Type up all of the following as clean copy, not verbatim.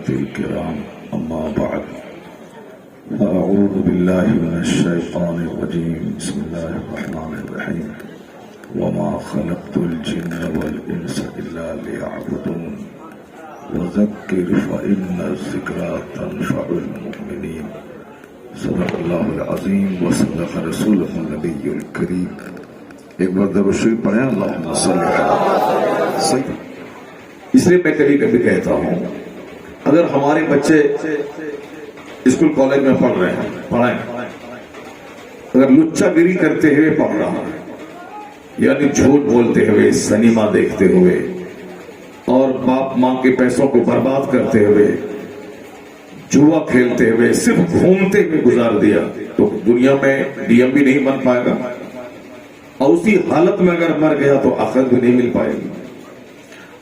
أحبتي الكرام أما بعد فأعوذ بالله من الشيطان الرجيم بسم الله الرحمن الرحيم وما خلقت الجن والإنس إلا ليعبدون وذكر فإن الذكرى تنفع المؤمنين صدق الله العظيم وصدق رسوله النبي الكريم. ایک بار درود شریف پڑھیں اللہم صلی علی صحیح. اس لیے میں کبھی کبھی کہتا ہوں اگر ہمارے بچے اسکول کالج میں پڑھ رہے ہیں پڑھائیں، اگر لچا گری کرتے ہوئے پڑھ رہا ہے یعنی جھوٹ بولتے ہوئے، سنیما دیکھتے ہوئے اور باپ ماں کے پیسوں کو برباد کرتے ہوئے، جوا کھیلتے ہوئے، صرف گھومتے ہوئے گزار دیا تو دنیا میں ڈی ایم بھی نہیں بن پائے گا اور اسی حالت میں اگر مر گیا تو آخرت بھی نہیں مل پائے گی.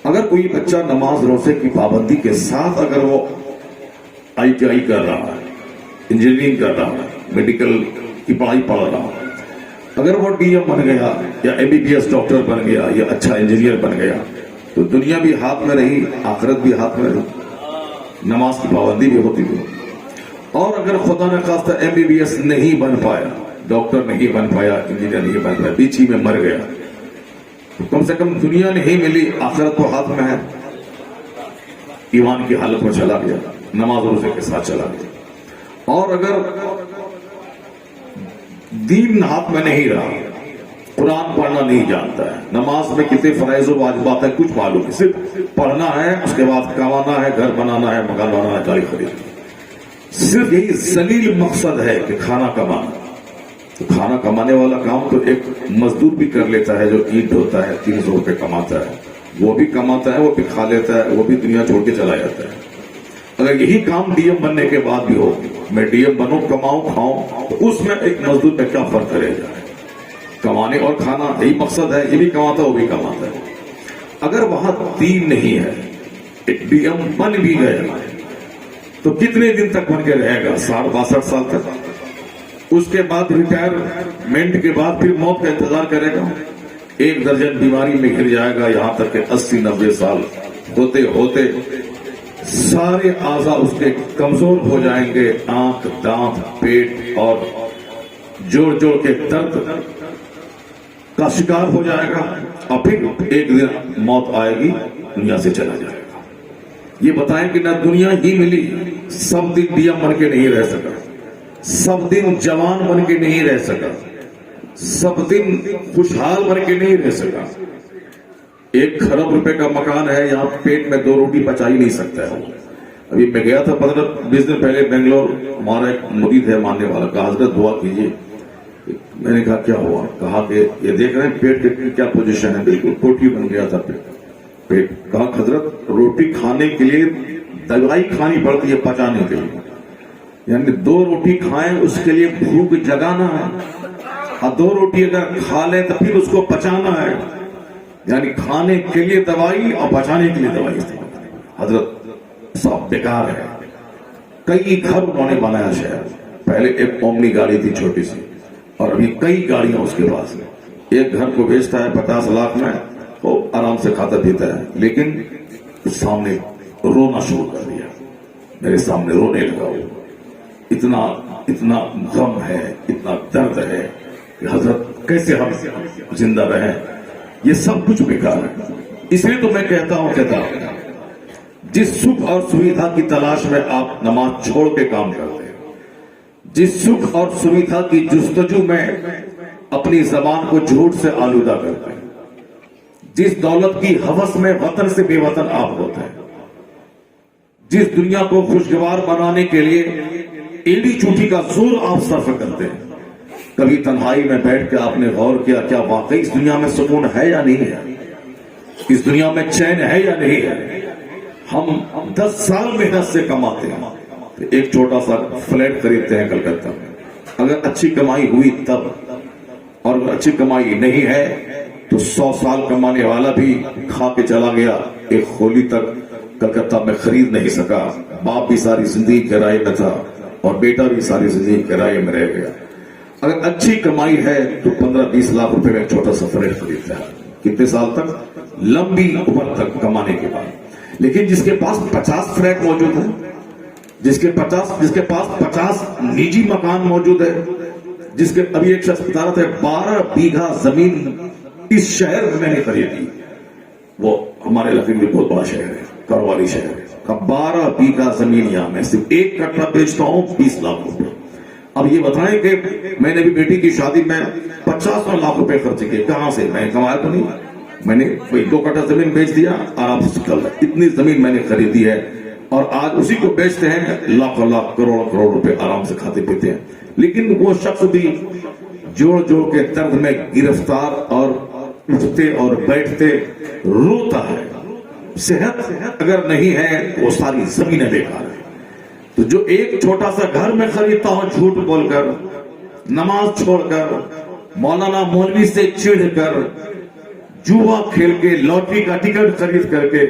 اگر کوئی بچہ نماز روزے کی پابندی کے ساتھ اگر وہ آئی ٹی آئی کر رہا ہے، انجینئرنگ کر رہا ہے، میڈیکل کی پڑھائی پڑھ رہا ہے، اگر وہ ڈی ایم بن گیا یا M B B S doctor بن گیا یا اچھا انجینئر بن گیا تو دنیا بھی ہاتھ میں رہی، آخرت بھی ہاتھ میں رہی، نماز کی پابندی بھی ہوتی ہے. اور اگر خدا نہ خواستہ ایم بی بی ایس نہیں بن پایا، ڈاکٹر نہیں بن پایا، انجینئر نہیں بن پایا، بیچ ہی میں مر گیا تو کم سے کم دنیا نہیں ملی، آخرت تو ہاتھ میں ہے. ایمان کی حالت میں چلا گیا، نماز روزے کے ساتھ چلا گیا. اور اگر دین ہاتھ میں نہیں رہا، قرآن پڑھنا نہیں جانتا ہے، نماز میں کتنے فرائض و واجبات ہیں کچھ معلوم ہے، صرف پڑھنا ہے، اس کے بعد کمانا ہے، گھر بنانا ہے، مکان بنانا ہے، گاڑی خریدنا، صرف یہی ذلیل مقصد ہے کہ کھانا کمانا. تو کھانا کمانے والا کام تو ایک مزدور بھی کر لیتا ہے جو اینٹ ڈھوتا ہے، 300 روپے کماتا ہے، وہ بھی کماتا ہے، وہ بھی کھا لیتا ہے، وہ بھی دنیا چھوڑ کے چلا جاتا ہے. اگر یہی کام ڈی ایم بننے کے بعد بھی ہو، میں ڈی ایم بنوں، کماؤں، کھاؤں، تو اس میں ایک مزدور میں کیا فرق کرے گا؟ کمانے اور کھانا یہی مقصد ہے، یہ بھی کماتا ہے، وہ بھی کماتا ہے. اگر وہاں دین نہیں ہے، ایک ڈی ایم بن بھی گیا تو کتنے دن تک بن کے رہے گا؟ 60-62 سال تک. اس کے بعد ریٹائرمنٹ کے بعد پھر موت کا انتظار کرے گا. 1 درجن بیماری میں گر جائے گا، یہاں تک کہ 80-90 سال ہوتے ہوتے سارے اعضاء اس کے کمزور ہو جائیں گے، آنکھ، دانت، پیٹ اور جوڑ جوڑ کے درد کا شکار ہو جائے گا اور پھر ایک دن موت آئے گی، دنیا سے چلا جائے گا. یہ بتائیں کہ نہ دنیا ہی ملی، سب دن ڈی ایم بن کے نہیں رہ سکا، سب دن جوان بن کے نہیں رہ سکا، سب دن خوشحال بن کے نہیں رہ سکا. 1 کھرب روپے کا مکان ہے، یہاں پیٹ میں 2 روٹی پچا ہی نہیں سکتا ہے. ابھی میں گیا تھا 15-20 دن پہلے بنگلور، ہمارا ایک مرید ہے ماننے والا، کہا حضرت دعا کیجیے. میں نے کہا کیا ہوا؟ کہا کہ یہ دیکھ رہے ہیں پیٹ کی کیا پوزیشن ہے، بالکل کوٹھی بن گیا تھا پیٹ. کہا حضرت روٹی کھانے کے لیے دوائی کھانی پڑتی ہے پچانے کے لیے، یعنی 2 روٹی کھائیں اس کے لیے بھوک جگانا ہے، اور 2 روٹی اگر کھا لیں تو پھر اس کو پچانا ہے، یعنی کھانے کے لیے دوائی اور پچانے کے لیے دوائی. حضرت سب بیکار ہے. کئی گھر انہوں نے بنایا شہر، پہلے ایک اومنی گاڑی تھی چھوٹی سی اور ابھی کئی گاڑیاں اس کے پاس ہیں. ایک گھر کو بیچتا ہے 50 لاکھ میں، وہ آرام سے کھاتا پیتا ہے، لیکن سامنے رونا شروع کر دیا، میرے سامنے رونے لگا. وہ اتنا غم ہے، اتنا درد ہے کہ حضرت کیسے ہم زندہ رہیں، یہ سب کچھ بیکار ہے. اس لیے تو میں کہتا ہوں جس سکھ اور سویدھا کی تلاش میں آپ نماز چھوڑ کے کام کرتے ہیں، جس سکھ اور سویدھا کی جستجو میں اپنی زبان کو جھوٹ سے آلودہ کرتے ہیں، جس دولت کی ہوس میں وطن سے بے وطن آپ ہوتے ہیں، جس دنیا کو خوشگوار بنانے کے لیے ایڑی چوٹی کا زور آپ صرف کرتے ہیں، کبھی تنہائی میں بیٹھ کے آپ نے غور کیا کیا واقعی اس دنیا میں سکون ہے یا نہیں ہے؟ اس دنیا میں چین ہے یا نہیں ہے؟ ہم 10 سال محنت سے کماتے ہیں، ایک چھوٹا سا فلیٹ خریدتے ہیں کلکتہ میں، اگر اچھی کمائی ہوئی تب، اور اگر اچھی کمائی نہیں ہے تو 100 سال کمانے والا بھی کھا کے چلا گیا، ایک خولی تک کلکتہ میں خرید نہیں سکا. باپ بھی ساری زندگی کرائے میں تھا اور بیٹا بھی ساری زندگی کرائے میں رہ گیا. اگر اچھی کمائی ہے تو 15-20 لاکھ روپے میں چھوٹا سا فلیٹ خریدتا ہے. کتنے سال تک؟ لمبی عمر تک کمانے کے بعد. لیکن جس کے پاس 50 فلیٹ موجود ہے، جس کے پاس 50 نجی مکان موجود ہے، جس کے ابھی ایک شخص بتا رہا تھا 12 بیگھا زمین اس شہر میں نے خریدی، وہ ہمارے علاقے میں بہت بڑا شہر ہے، کروالی شہر ہے، 12 بیگھا زمین یہاں میں صرف 1 کٹھا بیچتا ہوں 20 لاکھ روپے۔ اب یہ بتائیں کہ میں نے بھی بیٹی کی شادی میں 50 لاکھ روپے خرچ کیے، کہاں سے؟ میں کمایا تو نہیں، میں نے 2 کٹھا زمین بیچ دیا، آرام سے چل رہا ہے، اتنی زمین میں نے خریدی ہے، اور آج اسی کو بیچتے ہیں، لاکھ کروڑ روپے آرام سے کھاتے پیتے ہیں۔ لیکن وہ شخص بھی جوڑ کے درد میں گرفتار، اور اٹھتے اور بیٹھتے روتا ہے۔ صحت اگر نہیں ہے وہ ساری زمینیں بیکار ہے۔ تو جو ایک چھوٹا سا گھر میں خریدتا ہوں جھوٹ بول کر، نماز چھوڑ کر، مولانا مولوی سے چڑھ کر، جوا کھیل کے، لاٹری کا ٹکٹ خرید کر کے،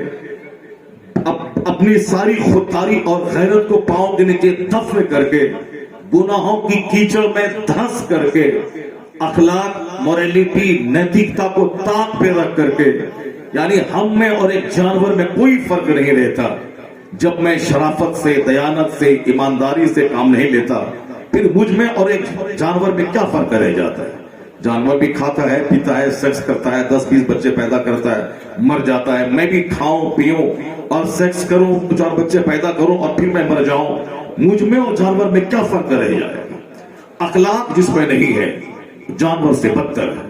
اپنی ساری خودداری اور غیرت کو پاؤں کے نیچے دفن کر کے، گناہوں کی کیچڑ میں دھنس کر کے، اخلاق، موریلٹی، نیتکتا کو طاق پہ رکھ کر کے، یعنی ہم میں اور ایک جانور میں کوئی فرق نہیں رہتا۔ جب میں شرافت سے، دیانت سے، ایمانداری سے کام نہیں لیتا، پھر مجھ میں اور ایک جانور میں کیا فرق رہ جاتا ہے؟ جانور بھی کھاتا ہے، پیتا ہے، سیکس کرتا ہے، 10-20 بچے پیدا کرتا ہے، مر جاتا ہے۔ میں بھی کھاؤں، پیوں اور سیکس کروں، 4 بچے پیدا کروں اور پھر میں مر جاؤں، مجھ میں اور جانور میں کیا فرق رہ جائے گا؟ اخلاق جس میں نہیں ہے جانور سے بدتر ہے،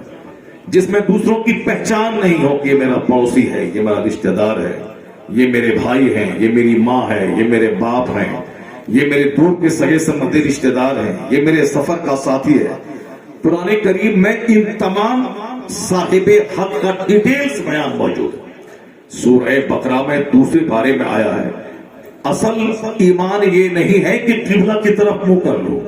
جس میں دوسروں کی پہچان نہیں ہو کہ یہ میرا پڑوسی ہے، یہ میرا رشتہ دار ہے، یہ میرے بھائی ہیں، یہ میری ماں ہے، یہ میرے باپ ہیں، یہ میرے دور کے سگے سمندی رشتہ دار ہیں، یہ میرے سفر کا ساتھی ہے۔ قرآن کریم میں ان تمام صاحب حق کا ڈیٹیلز بیان موجود ہے۔ سورہ بقرہ میں دوسرے بارے میں آیا ہے، اصل ایمان یہ نہیں ہے کہ قبلہ کی طرف منہ کر لو،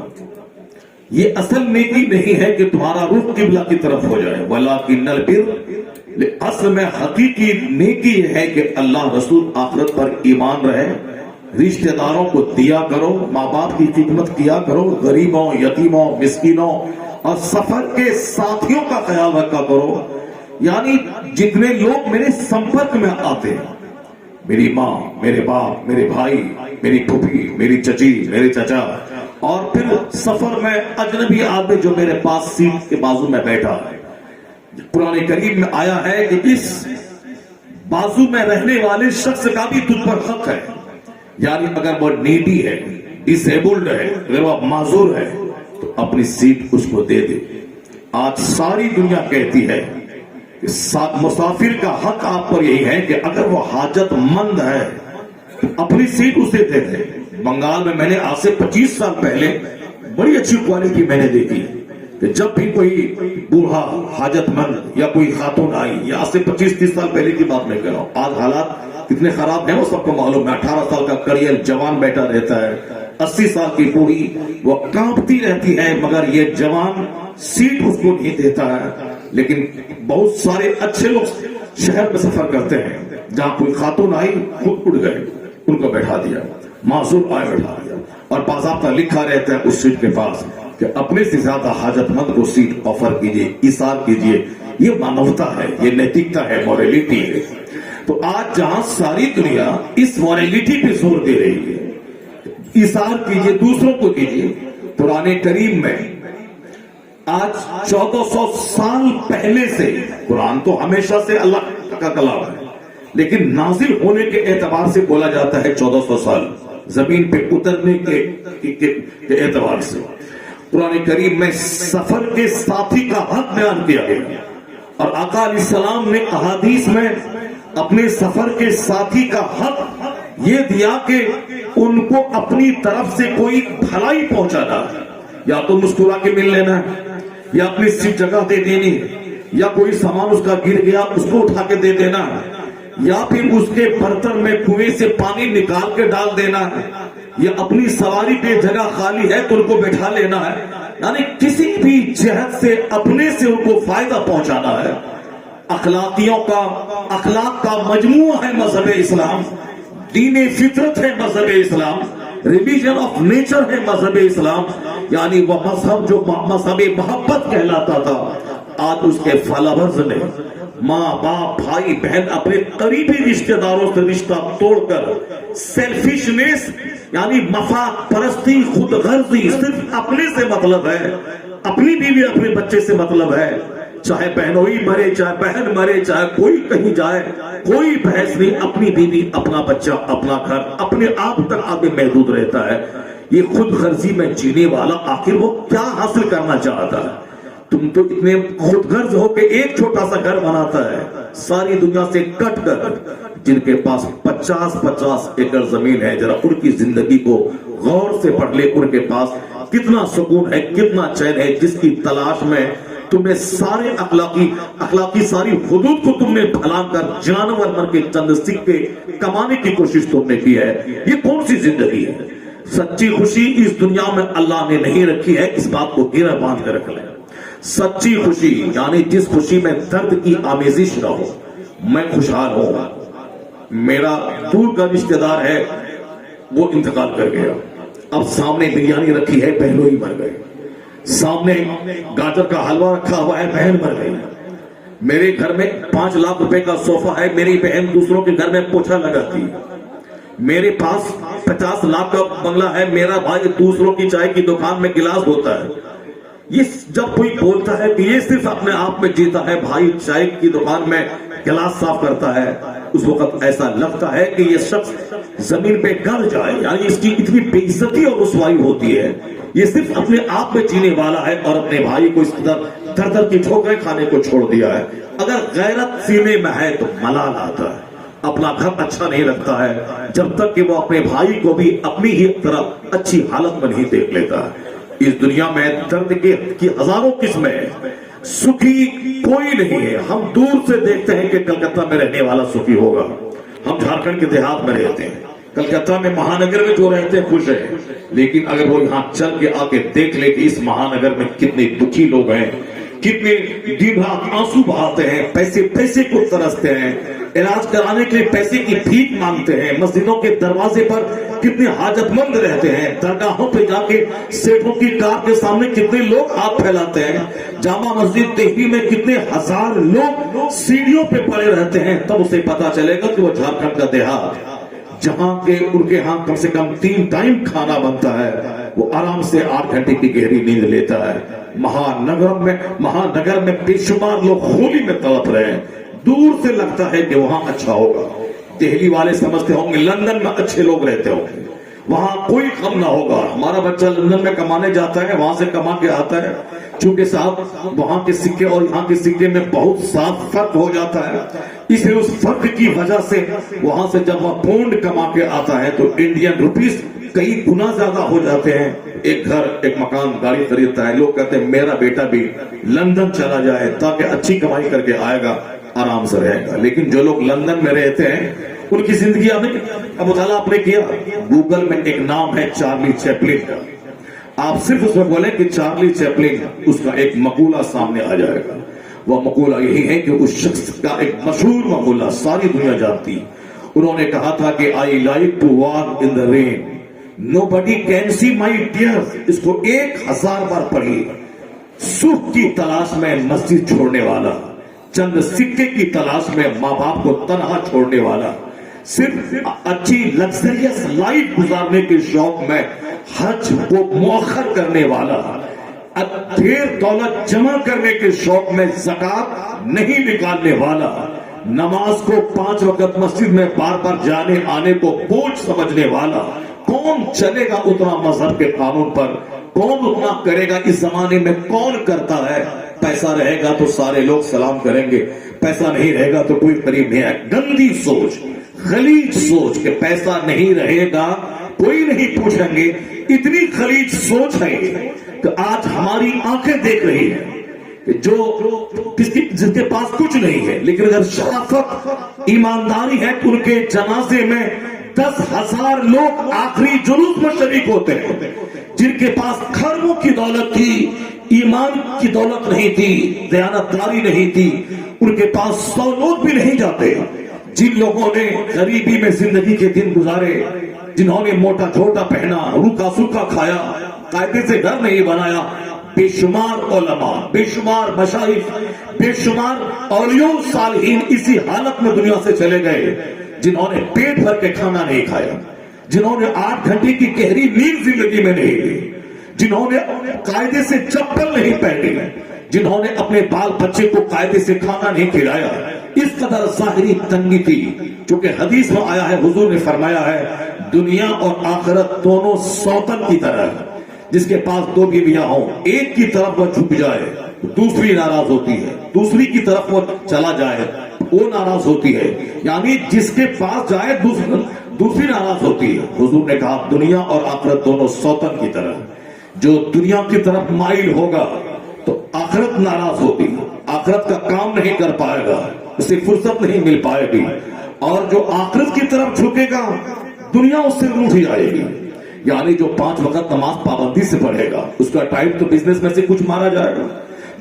یہ اصل نیکی نہیں ہے کہ تمہارا رخ قبلہ کی طرف ہو جائے، وَلَٰكِنَّ الْبِرَّ، اصل میں حقیقی نیکی یہ ہے کہ اللہ رسول آخرت پر ایمان رہے، رشتہ داروں کو دیا کرو، ماں باپ کی خدمت کیا کرو، غریبوں، یتیموں، مسکینوں اور سفر کے ساتھیوں کا خیال رکھا کرو۔ یعنی جتنے لوگ میرے سمپرک میں آتے ہیں، میری ماں، میرے باپ، میرے بھائی، میری پھوپھی، میری چچی، میرے چچا، اور پھر سفر میں اجنبی آدمی جو میرے پاس سیٹ کے بازو میں بیٹھا ہے، قرآن کریم میں آیا ہے کہ اس بازو میں رہنے والے شخص کا بھی تجھ پر حق ہے۔ یعنی اگر وہ نیڈی ہے، ڈسیبلڈ ہے، اگر وہ معذور ہے تو اپنی سیٹ اس کو دے دے۔ آج ساری دنیا کہتی ہے کہ مسافر کا حق آپ پر یہی ہے کہ اگر وہ حاجت مند ہے تو اپنی سیٹ اسے دے دے۔ بنگال میں نے آج سے 25 سال پہلے بڑی اچھی کوالٹی میں نے دیکھی کہ جب بھی کوئی بوڑھا حاجت مند یا کوئی خاتون آئی، یا آج سے 25-30 سال پہلے کی بات میں کر رہا ہوں، آج حالات کتنے خراب ہیں وہ سب کو معلوم ہے۔ 18 سال کا کڑیل جوان بیٹھا رہتا ہے، 80 سال کی بوڑھی وہ کانپتی رہتی ہے، مگر یہ جوان سیٹ اس کو نہیں دیتا ہے۔ لیکن بہت سارے اچھے لوگ شہر میں سفر کرتے ہیں، جہاں کوئی خاتون آئی خود اٹھ گئے، ان کو بیٹھا دیا، معذور آئے بیٹھا دیا، اور باضابطہ لکھا رہتا ہے اس سیٹ کے پاس کہ اپنے سے زیادہ حاجت مند کو سیٹ آفر کیجئے، ایثار کیجئے۔ یہ مانوتا ہے، یہ نیتکتا ہے، موریلٹی ہے۔ تو آج جہاں ساری دنیا اس موریلٹی پہ زور دے رہی ہے، ایثار کیجئے، دوسروں کو دیجئے، قرآن کریم میں آج 1400 سال پہلے سے، قرآن تو ہمیشہ سے اللہ کا کلام ہے، لیکن نازل ہونے کے اعتبار سے بولا جاتا ہے 1400 سال، زمین پہ اترنے کے اعتبار سے۔ قرآن کریم میں سفر کے ساتھی کا حق بیان کیا گیا، اور آقا علیہ السلام نے احادیث میں اپنے سفر کے ساتھی کا حق یہ دیا کہ ان کو اپنی طرف سے کوئی بھلائی پہنچانا، یا تو مسکرا کے مل لینا ہے، یا اپنی سیٹ جگہ دے دینی، یا کوئی سامان اس کا گر گیا اس کو اٹھا کے دے دینا، یا پھر اس کے برتن میں کنویں سے پانی نکال کے ڈال دینا ہے، یا اپنی سواری پہ جگہ خالی ہے تو ان کو بیٹھا لینا ہے۔ یعنی کسی بھی جہت سے اپنے سے ان کو فائدہ پہنچانا ہے۔ اخلاق کا مجموعہ ہے مذہب اسلام، دین فطرت ہے مذہب اسلام، ریلیجن آف نیچر ہے مذہب اسلام۔ یعنی وہ مذہب جو مذہب محبت کہلاتا تھا، آج اس کے فالوورز نے माँ बाप भाई बहन अपने करीबी रिश्तेदारों से रिश्ता तोड़कर सेल्फिशनेस यानी मफाद परस्ती, खुद गर्जी, सिर्फ अपने से मतलब है, अपनी बीवी अपने बच्चे से मतलब है, चाहे बहनोई मरे, चाहे बहन मरे, चाहे कोई कहीं जाए, कोई बहस नहीं, अपनी बीवी, अपना बच्चा, अपना घर, अपने आप तक आगे महदूद रहता है। ये खुद गर्जी में जीने वाला आखिर वो क्या हासिल करना चाहता है? तुम तो इतने खुदगर्ज हो के एक छोटा सा घर बनाता है, सारी दुनिया से कट कर। जिनके पास 50-50 एकड़ जमीन है, जरा उनकी जिंदगी को गौर से पढ़ ले, उनके पास कितना सुकून है, कितना चैन है, जिसकी तलाश में तुमने सारे अखलाकी सारी हुदूद को तुमने फैलाकर जानवर बन के चंद सिक्के कमाने की कोशिश तुमने की है। ये कौन सी जिंदगी है? सच्ची खुशी इस दुनिया में अल्लाह ने नहीं रखी है, इस बात को गिरह बांध कर रख लें। सच्ची खुशी यानी जिस खुशी में दर्द की आमेजिश न हो। मैं खुशहाल हूं, मेरा दूर का रिश्तेदार है वो इंतकाल कर गया, अब सामने बिरयानी रखी है, बहनों ही मर गए, सामने गाजर का हलवा रखा हुआ है, बहन मर गई, मेरे घर में 5 लाख रुपए का सोफा है, मेरी बहन दूसरों के घर में पोछा लगाती, मेरे पास 50 लाख का बंगला है, मेरा भाई दूसरों की चाय की दुकान में गिलास होता है। ये जब कोई बोलता है कि ये सिर्फ अपने आप में जीता है, भाई चाय की दुकान में गिलास साफ करता है, उस वक्त ऐसा लगता है कि ये शख्स जमीन पे गड़ जाए, यानी इसकी इतनी बेइज्जती और रुसवाई होती है। ये सिर्फ अपने आप में जीने वाला है और अपने भाई को इस कदर दर की ठोकरें खाने को छोड़ दिया है। अगर गैरत सीने में है तो मलाल आता है, अपना घर अच्छा नहीं लगता है जब तक कि वो अपने भाई को भी अपनी ही तरह अच्छी हालत में नहीं देख लेता है। इस दुनिया में दर्द की हजारों किस्में हैं, सुखी कोई नहीं है। हम दूर से देखते हैं कि कलकत्ता में रहने वाला सुखी होगा, हम झारखंड के देहात में रहते हैं, कलकत्ता में महानगर में जो रहते हैं खुश है, लेकिन अगर वो यहाँ चल के आके देख ले कि इस महानगर में कितने दुखी लोग हैं, कितने दिन रात आंसू बहाते हैं, पैसे को तरसते हैं, इलाज कराने के लिए पैसे की भीख मांगते हैं, मस्जिदों के दरवाजे पर कितने हाजतमंद रहते हैं, दरगाहों पे जाके सेठों की कार के सामने कितने लोग हाथ फैलाते हैं, जामा मस्जिद दिल्ली में कितने हजार लोग सीढ़ियों पे पड़े रहते हैं, तब उसे पता चलेगा कि वो झारखंड का देहात जहां के उनके यहाँ कम से कम 3 टाइम खाना बनता है, वो आराम से 8 घंटे की गहरी नींद लेता है। महानगर में बेशुमार लोग होली में तड़प रहे हैं, दूर से लगता है कि वहां अच्छा होगा। दिल्ली वाले समझते होंगे लंदन में अच्छे लोग रहते होंगे, वहां कोई कम ना होगा। हमारा बच्चा लंदन में कमाने जाता है, वहां से कमा के आता है, चूंकि साहब वहां के सिक्के और यहाँ के सिक्के में बहुत साफ फर्क हो जाता है, इसलिए उस फर्क की वजह से वहां से जब वह पौंड कमा के आता है तो इंडियन रुपीस कई गुना ज्यादा हो जाते हैं। एक घर, एक मकान, गाड़ी खरीदता है, लोग कहते हैं मेरा बेटा भी लंदन चला जाए ताकि अच्छी कमाई करके आएगा, आराम से रहेगा। लेकिन जो लोग लंदन में रहते हैं उनकी जिंदगी अब मुताला आपने किया, गूगल में एक नाम है चार्ली चैपलिन का, आप सिर्फ उसमें बोले कि चार्ली चैपलिन, उसका एक मकूला सामने आ जाएगा। वह मकूला यही है कि उस शख्स का एक मशहूर मकूला सारी दुनिया जानती, उन्होंने कहा था कि I like to walk in the rain, nobody can see my tears. इसको 1000 बार पढ़िए। सुख की तलाश में मस्जिद छोड़ने वाला, चंद सिक्के की तलाश में माँ बाप को तनहा छोड़ने वाला, सिर्फ अच्छी लग्जरियस लाइफ गुजारने के शौक में हज को मुअख्खर करने वाला, ढेर दौलत जमा करने के शौक में ज़कात नहीं निकालने वाला, नमाज को 5 वक्त मस्जिद में बार बार जाने आने को बोझ समझने वाला, कौन चलेगा उतना मजहब के कानून पर, कौन उतना करेगा इस जमाने में, कौन करता है? पैसा रहेगा तो सारे लोग सलाम करेंगे, पैसा नहीं रहेगा तो कोई करीब नहीं है। गंदी सोच, खलीज सोच कि पैसा नहीं रहेगा कोई नहीं पूछेंगे, इतनी खलीज सोच है कि आज हमारी आंखें देख रही है कि जिसके पास कुछ नहीं है, लेकिन अगर शराफत ईमानदारी है तो उनके जनाजे में 10,000 लोग आखिरी जुलूस में शरीक होते हैं। जिनके पास खरबों की दौलत थी, ईमान की दौलत नहीं थी, दयानतदारी नहीं थी, उनके पास 100 लोग भी नहीं जाते। जिन लोगों ने गरीबी में जिंदगी के दिन गुजारे, जिन्होंने मोटा छोटा पहना, रूखा सूखा खाया, कायदे से घर नहीं बनाया, बेशुमार उलमा, बेशुमार मशाइख, بے شمار اولیاء صالحین اسی حالت میں دنیا سے چلے گئے جنہوں نے پیٹ بھر کے کھانا نہیں کھایا، جنہوں نے 8 گھنٹے کی گہری نیند زندگی میں نہیں لی، جنہوں نے قاعدے سے چپل نہیں پہنی، جنہوں نے اپنے بال بچے کو قاعدے سے کھانا نہیں کھلایا۔ اس قدر ظاہری تنگی تھی، چونکہ حدیث میں آیا ہے، حضور نے فرمایا ہے دنیا اور آخرت دونوں سوتن کی طرح ہے، جس کے پاس 2 بیویاں ہوں، ایک کی طرف وہ جھک جائے دوسری ناراض ہوتی ہے، دوسری کی طرف وہ چلا جائے وہ ناراض ہوتی ہے، یعنی جس کے پاس جائے دوسری ناراض ہوتی ہے۔ حضور نے کہا دنیا اور آخرت دونوں سوتن کی طرح، جو دنیا کی طرف مائل ہوگا تو آخرت ناراض ہوگی، آخرت کا کام نہیں کر پائے گا، اسے فرصت نہیں مل پائے گی، اور جو آخرت کی طرف جھکے گا دنیا اس سے روٹھ جائے گی۔ یعنی جو 5 وقت نماز پابندی سے پڑھے گا اس کا ٹائم تو بزنس میں سے کچھ مارا جائے گا،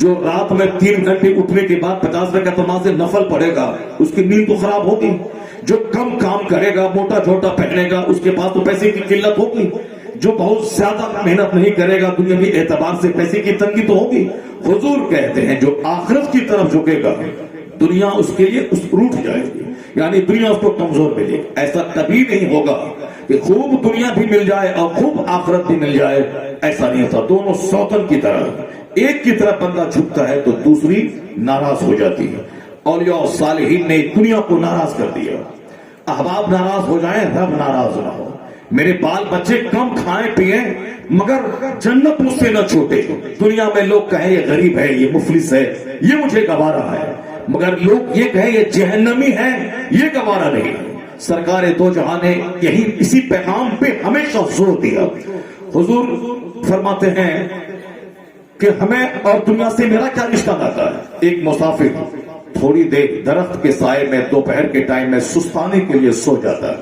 جو رات میں 3 گھنٹے اٹھنے کے بعد 50 رکعت نماز نفل پڑھے گا اس کی نیند تو خراب ہوگی، جو کم کام کرے گا موٹا چھوٹا پہنے گا اس کے پاس تو پیسے کی قلت ہوگی، جو بہت زیادہ محنت نہیں کرے گا دنیاوی اعتبار سے پیسے کی تنگی تو ہوگی۔ حضور کہتے ہیں جو آخرت کی طرف جھکے گا دنیا اس کے لیے روٹھ جائے گی، یعنی دنیا اس کو کمزور ملے گی۔ ایسا کبھی نہیں ہوگا کہ خوب دنیا بھی مل جائے اور خوب آخرت بھی مل جائے، ایسا نہیں ہوتا، دونوں سوتن کی طرح، ایک کی طرف بندہ جھکتا ہے تو دوسری ناراض ہو جاتی ہے۔ اولیاء اور صالحین نے دنیا کو ناراض کر دیا، احباب ناراض ہو جائیں رب ناراض نہ ہو، میرے بال بچے کم کھائیں پیئیں مگر جنت مجھ سے نہ چھوٹے، دنیا میں لوگ کہیں یہ غریب ہے، یہ مفلس ہے، یہ مجھے گوارا ہے، مگر لوگ یہ کہیں یہ جہنمی ہے، یہ گوارا نہیں۔ سرکار دو جہاں نے یہی اسی پیغام پہ ہمیشہ زور دیا۔ حضور فرماتے ہیں کہ ہمیں اور دنیا سے میرا کیا رشتہ ناتا ہے؟ ایک مسافر تھوڑی دیر درخت کے سائے میں دوپہر کے ٹائم میں سستانے کے لیے سو جاتا ہے،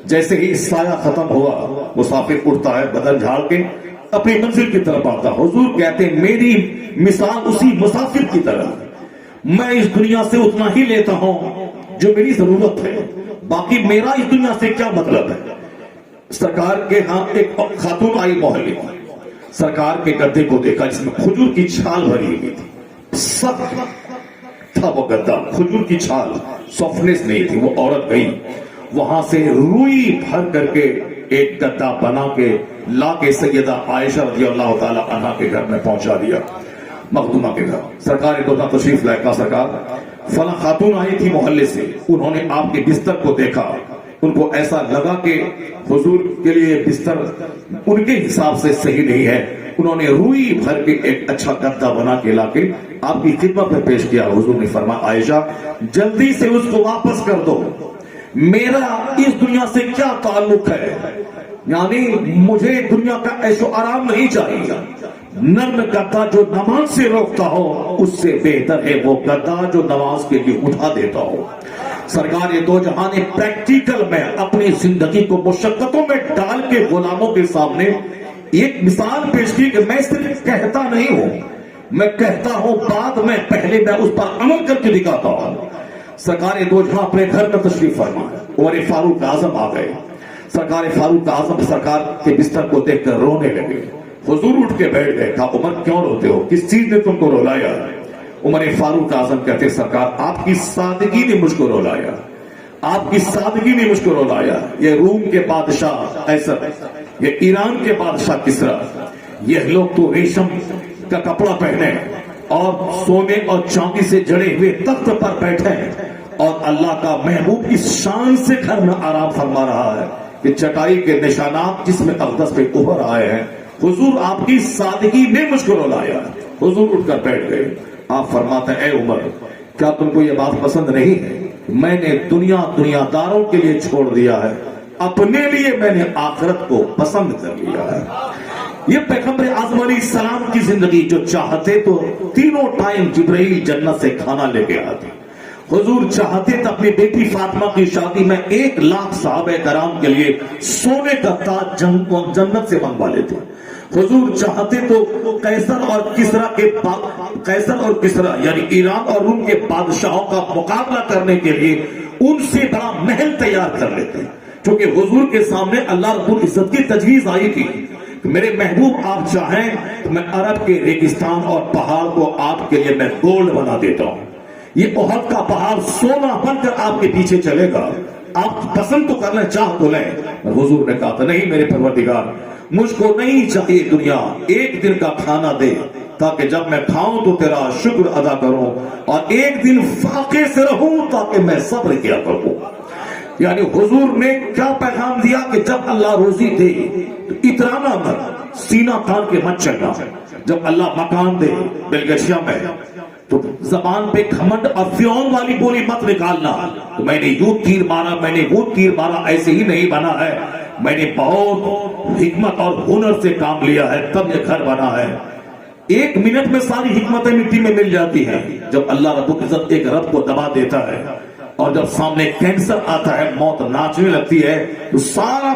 جیسے ہی سایہ ختم ہوا مسافر اٹھتا ہے بدن جھاڑ کے اپنی منزل کی طرف آتا۔ حضور کہتے ہیں میری مثال اسی مسافر کی طرح، میں اس دنیا سے اتنا ہی لیتا ہوں جو میری ضرورت ہے، باقی میرا اس دنیا سے کیا مطلب ہے۔ سرکار کے ہاں ایک خاتون آئی محلے کی، سرکار کے گدے کو دیکھا جس میں کھجور کی چھال بھری ہوئی تھی، سخت تھا وہ گدا، کھجور کی چھال، سافٹنس نہیں تھی۔ وہ عورت گئی وہاں سے روئی بھر کر کے ایک گدا بنا کے لا کے سیدہ عائشہ رضی اللہ تعالی عنہا کے گھر میں پہنچا دیا، مخدومہ کے گھر۔ سرکار کو تشریف لائے، کہا سرکار فلاں خاتون آئی تھی محلے سے، انہوں نے آپ کے بستر کو دیکھا، ان کو ایسا لگا کہ حضور کے لیے بستر ان کے حساب سے صحیح نہیں ہے، انہوں نے روئی بھر کے ایک اچھا گدا بنا کے لا کے آپ کی خدمت میں پیش کیا۔ حضور نے فرمایا عائشہ جلدی سے اس کو واپس کر دو، میرا اس دنیا سے کیا تعلق ہے، یعنی مجھے دنیا کا عیش و آرام نہیں چاہیے۔ نرم گدا جو نماز سے روکتا ہو اس سے بہتر ہے وہ گدا جو نماز کے لیے اٹھا دیتا ہو۔ سرکار دو جہاں نے پریکٹیکل میں اپنی زندگی کو مشقتوں میں ڈال کے غلاموں کے سامنے ایک مثال پیش کی کہ میں صرف کہتا نہیں ہوں، میں کہتا ہوں بعد میں، پہلے میں اس پر عمل کر کے دکھاتا ہوں۔ سرکار دو جہاں اپنے گھر میں تشریف فرما، عمر فاروق اعظم آ گئے، سرکار فاروق اعظم سرکار کے بستر کو دیکھ کر رونے لگے۔ حضور اٹھ کے بیٹھ گئے، کہا عمر کیوں روتے ہو، کس چیز نے تم کو رلایا؟ عمر فاروق اعظم کہتے سرکار آپ کی سادگی نے مجھ کو رلایا، آپ کی سادگی نے مجھ کو رلایا۔ یہ روم کے بادشاہ قیصر، یہ ایران کے بادشاہ کسرا، یہ لوگ تو ریشم کا کپڑا پہنے اور سونے اور چاندی سے جڑے ہوئے تخت پر بیٹھے، اور اللہ کا محبوب اس شان سے گھر میں آرام فرما رہا ہے کہ چٹائی کے نشانات جس میں اقدس پہ ابھر آئے ہیں۔ حضور آپ کی سادگی نے مجھ کو رلایا۔ حضور اٹھ کر بیٹھ گئے، آپ فرماتے ہیں اے عمر کیا تم کو یہ بات پسند نہیں ہے؟ میں نے دنیا داروں کے لیے چھوڑ دیا ہے، اپنے لیے میں نے آخرت کو پسند کر لیا ہے۔ یہ پیغمبر اعظم علیہ السلام کی زندگی، جو چاہتے تو تینوں ٹائم جبرائیل جنت سے کھانا لے کے آتے، حضور چاہتے تو اپنی بیٹی فاطمہ کی شادی میں 1,00,000 صحابہ کرام کے لیے سونے کا تاج جنت سے منگوا لیتے۔ حضور چاہتے تو قیصر اور کسرا یعنی ایران اور روم کے بادشاہوں کا مقابلہ کرنے کے لیے ان سے بڑا محل تیار کر لیتے، کیونکہ حضور کے سامنے اللہ رب العزت کی تجویز آئی تھی کہ میرے محبوب آپ چاہیں تو میں عرب کے ریگستان اور پہاڑ کو آپ کے لیے میں گولڈ بنا دیتا ہوں، یہ احد کا پہاڑ سونا بن کر آپ کے پیچھے چلے گا، آپ پسند تو کر لیں، چاہ تو لیں۔ حضور نے کہا تھا نہیں میرے پروردگار، مجھ کو نہیں چاہیے دنیا، ایک دن کا کھانا دے تاکہ جب میں کھاؤں تو تیرا شکر ادا کروں، اور ایک دن فاقے سے رہوں تاکہ میں صبر کیا کروں۔ یعنی حضور نے کیا پیغام دیا کہ جب اللہ روزی دے تو اترانا مت، سینہ تان کے مت چلنا، جب اللہ مکان دے بلگشیا میں تو زبان پہ گھمنڈ اور فیون والی بولی مت نکالنا، تو میں نے یوں تیر مارا، میں نے وہ تیر مارا، ایسے ہی نہیں بنا ہے، میں نے بہت حکمت اور ہنر سے کام لیا ہے تب یہ گھر بنا ہے۔ ایک منٹ میں ساری حکمتیں مٹی میں مل جاتی ہیں جب اللہ رب العزت ایک رب کو دبا دیتا ہے، اور جب سامنے کینسر آتا ہے، موت ناچنے لگتی ہے، تو سارا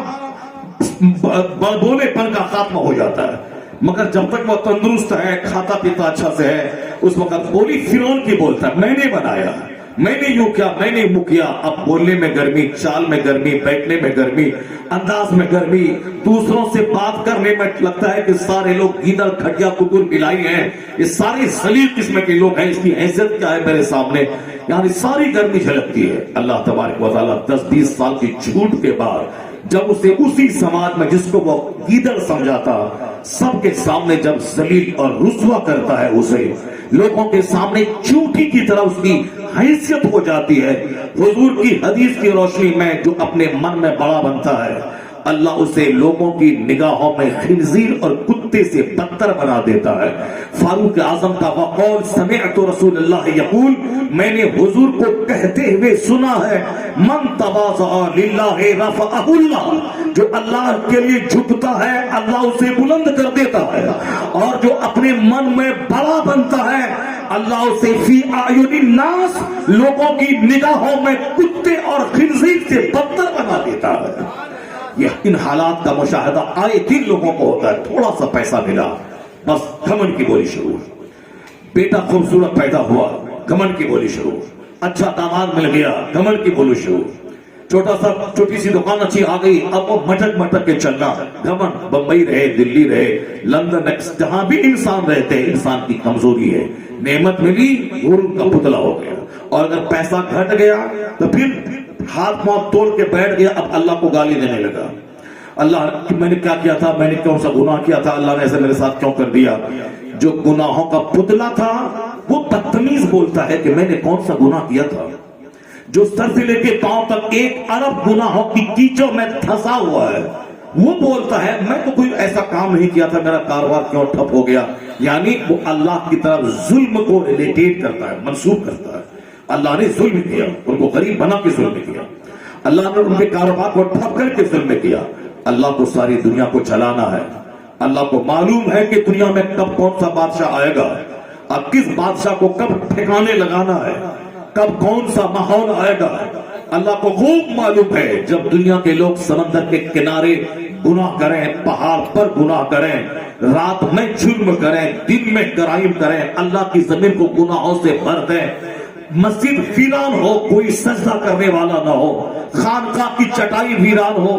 بولے پن کا خاتمہ ہو جاتا ہے۔ مگر جب تک وہ تندرست ہے، کھاتا پیتا اچھا سے ہے، اس وقت بولی فرعون کی بولتا ہے، میں نے بنایا، میں نے یوں کیا، میں نے وہ کیا۔ اب بولنے میں گرمی، چال میں گرمی، بیٹھنے میں گرمی، انداز میں گرمی، دوسروں سے بات کرنے میں لگتا ہے کہ سارے لوگ گیدڑ کھٹیا ککر ملائی ہیں، یہ سارے ذلیل قسم کے لوگ ہیں، اس کی حیثیت کیا ہے میرے سامنے، یعنی ساری گرمی جھلکتی ہے۔ اللہ تبارک و تعالیٰ 10-20 سال کی جھوٹ کے بعد جب اسے اسی سماج میں جس کو وہ گیدڑ سمجھاتا سب کے سامنے جب ذلیل اور رسوا کرتا ہے، اسے لوگوں کے سامنے چونٹی کی طرح اس کی حیثیت ہو جاتی ہے۔ حضور کی حدیث کی روشنی میں جو اپنے من میں بڑا بنتا ہے، اللہ اسے لوگوں کی نگاہوں میں خنزیر اور کتے سے بدتر بنا دیتا ہے۔ فاروق اعظم کا وقول سمعت رسول اللہ یقول، میں نے حضور کو کہتے ہوئے سنا ہے، من تواضع للہ رفعہ اللہ، جو اللہ کے لیے جھکتا ہے اللہ اسے بلند کر دیتا ہے، اور جو اپنے من میں بڑا بنتا ہے اللہ اسے فی اعین الناس، لوگوں کی نگاہوں میں کتے اور خنزیر سے بدتر بنا دیتا ہے۔ یہ ان حالات کا مشاہدہ آئے دن لوگوں کو ہوتا ہے۔ تھوڑا سا پیسہ ملا بس گھمنڈ کی بولی شروع، بیٹا خوبصورت پیدا ہوا گھمنڈ کی بولی شروع، اچھا داماد مل گیا گھمنڈ کی بولی شروع، چھوٹی سی دکان اچھی آ گئی اب وہ مٹک مٹک کے چلنا گھمنڈ۔ بمبئی رہے، دلی رہے، لندن، جہاں بھی انسان رہتے ہیں، انسان کی کمزوری ہے، نعمت ملی غرور کا پتلا ہو گیا، اور اگر پیسہ گھٹ گیا تو پھر ہاتھ پاؤں توڑ کے بیٹھ گیا، اب اللہ کو گالی دینے لگا، اللہ میں نے کیا کیا تھا، میں نے کون سا گناہ کیا تھا، اللہ نے ایسے میرے ساتھ کیوں کر دیا۔ جو گناہوں کا پتلا تھا وہ بدتمیز بولتا ہے کہ میں نے کون سا گناہ کیا تھا۔ جو سر سے لے کے پاؤں تک 1 ارب گناہوں کی کیچڑ میں پھنسا ہوا ہے، وہ بولتا ہے میں تو کوئی ایسا کام نہیں کیا تھا، میرا کاروبار کیوں ٹھپ ہو گیا۔ یعنی وہ اللہ کی طرف ظلم کو ریلیٹیٹ کرتا ہے، منسوب کرتا ہے۔ اللہ نے ظلم کیا، ان کو غریب بنا کے ظلم کیا، اللہ نے ان کے کاروبار کو ٹھپ کر کے ظلم کیا۔ اللہ کو ساری دنیا کو چلانا ہے، اللہ کو معلوم ہے کہ دنیا میں کب کون سا بادشاہ آئے گا، اب کس بادشاہ کو کب ٹھکانے لگانا ہے، کب کون سا ماحول آئے گا۔ اللہ کو خوب معلوم ہے جب دنیا کے لوگ سمندر کے کنارے گناہ کریں، پہاڑ پر گناہ کریں، رات میں جرم کریں، دن میں جرائم کریں، اللہ کی زمین کو گناہوں سے بھر دیں، مسجد ویران ہو، کوئی سجدہ کرنے والا نہ ہو، خانقاہ کی چٹائی ویران ہو،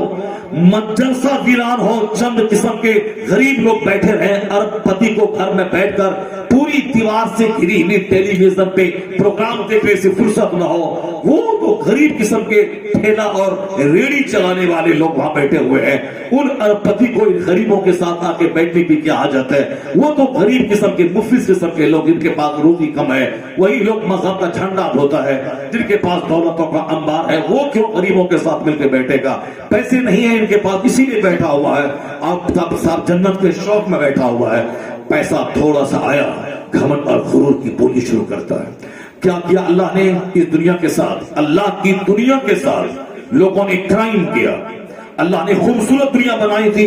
مدرسہ ویران ہو، چند قسم کے غریب لوگ بیٹھے رہیں، ارب پتی کو گھر میں بیٹھ کر پوری دیوار سے گھری ہوئی ٹیلی ویژن پہ پروگرام دیکھنے سے فرصت نہ ہو، وہ تو غریب قسم کے ٹھیلا اور ریڑھی چلانے والے لوگ وہاں بیٹھے ہوئے ہیں، ان ارب پتی کو غریبوں کے ساتھ آ کے بیٹھنے کی کیا حاجت ہے۔ وہ تو غریب قسم کے مفلس قسم کے لوگ جن کے پاس روزی کم ہے، وہی لوگ مذہب کا جھنڈا ہوتا ہے، جن کے پاس دولتوں کا انبار ہے، وہ کیوں غریبوں کے ساتھ مل کے بیٹھے گا۔ پیسے نہیں ہیں ان کے پاس، اسی لیے بیٹھا ہوا ہے، آپ صاحب جنت کے شوق میں بیٹھا ہوا ہے۔ پیسہ تھوڑا سا آیا، گھمنڈ اور غرور کی بولی شروع کرتا ہے۔ کیا کیا اللہ نے اس دنیا کے ساتھ، اللہ کی دنیا کے ساتھ لوگوں نے کرائم کیا۔ اللہ نے خوبصورت دنیا بنائی تھی،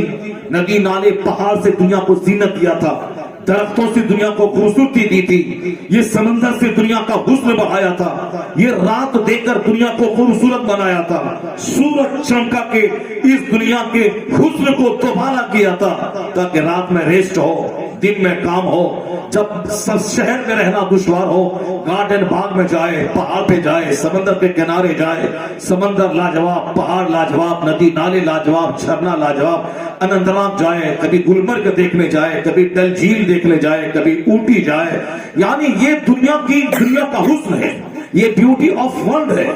ندی نالے پہاڑ سے دنیا کو زینت دیا تھا، درختوں سے دنیا کو خوبصورتی دی تھی، یہ سمندر سے دنیا کا حسن بڑھایا تھا، یہ رات دے کر دنیا کو خوبصورت بنایا تھا، سورج چمکا کے اس دنیا کے حسن کو دوبارہ کیا تھا تاکہ رات میں ریسٹ ہو، دن میں کام ہو، جب شہر میں رہنا دشوار ہو، گارڈن باغ میں جائے، پہاڑ پہ جائے، سمندر کے کنارے جائے، سمندر لاجواب، پہاڑ لاجواب، ندی نالے لاجواب، جھرنا لاجواب، اننت ناگ جائے، کبھی گلمرگ دیکھنے جائے، کبھی ڈل جھیل دیکھنے جائے، کبھی اوٹی جائے، یعنی یہ دنیا کا حسن ہے، یہ بیوٹی آف ورلڈ ہے.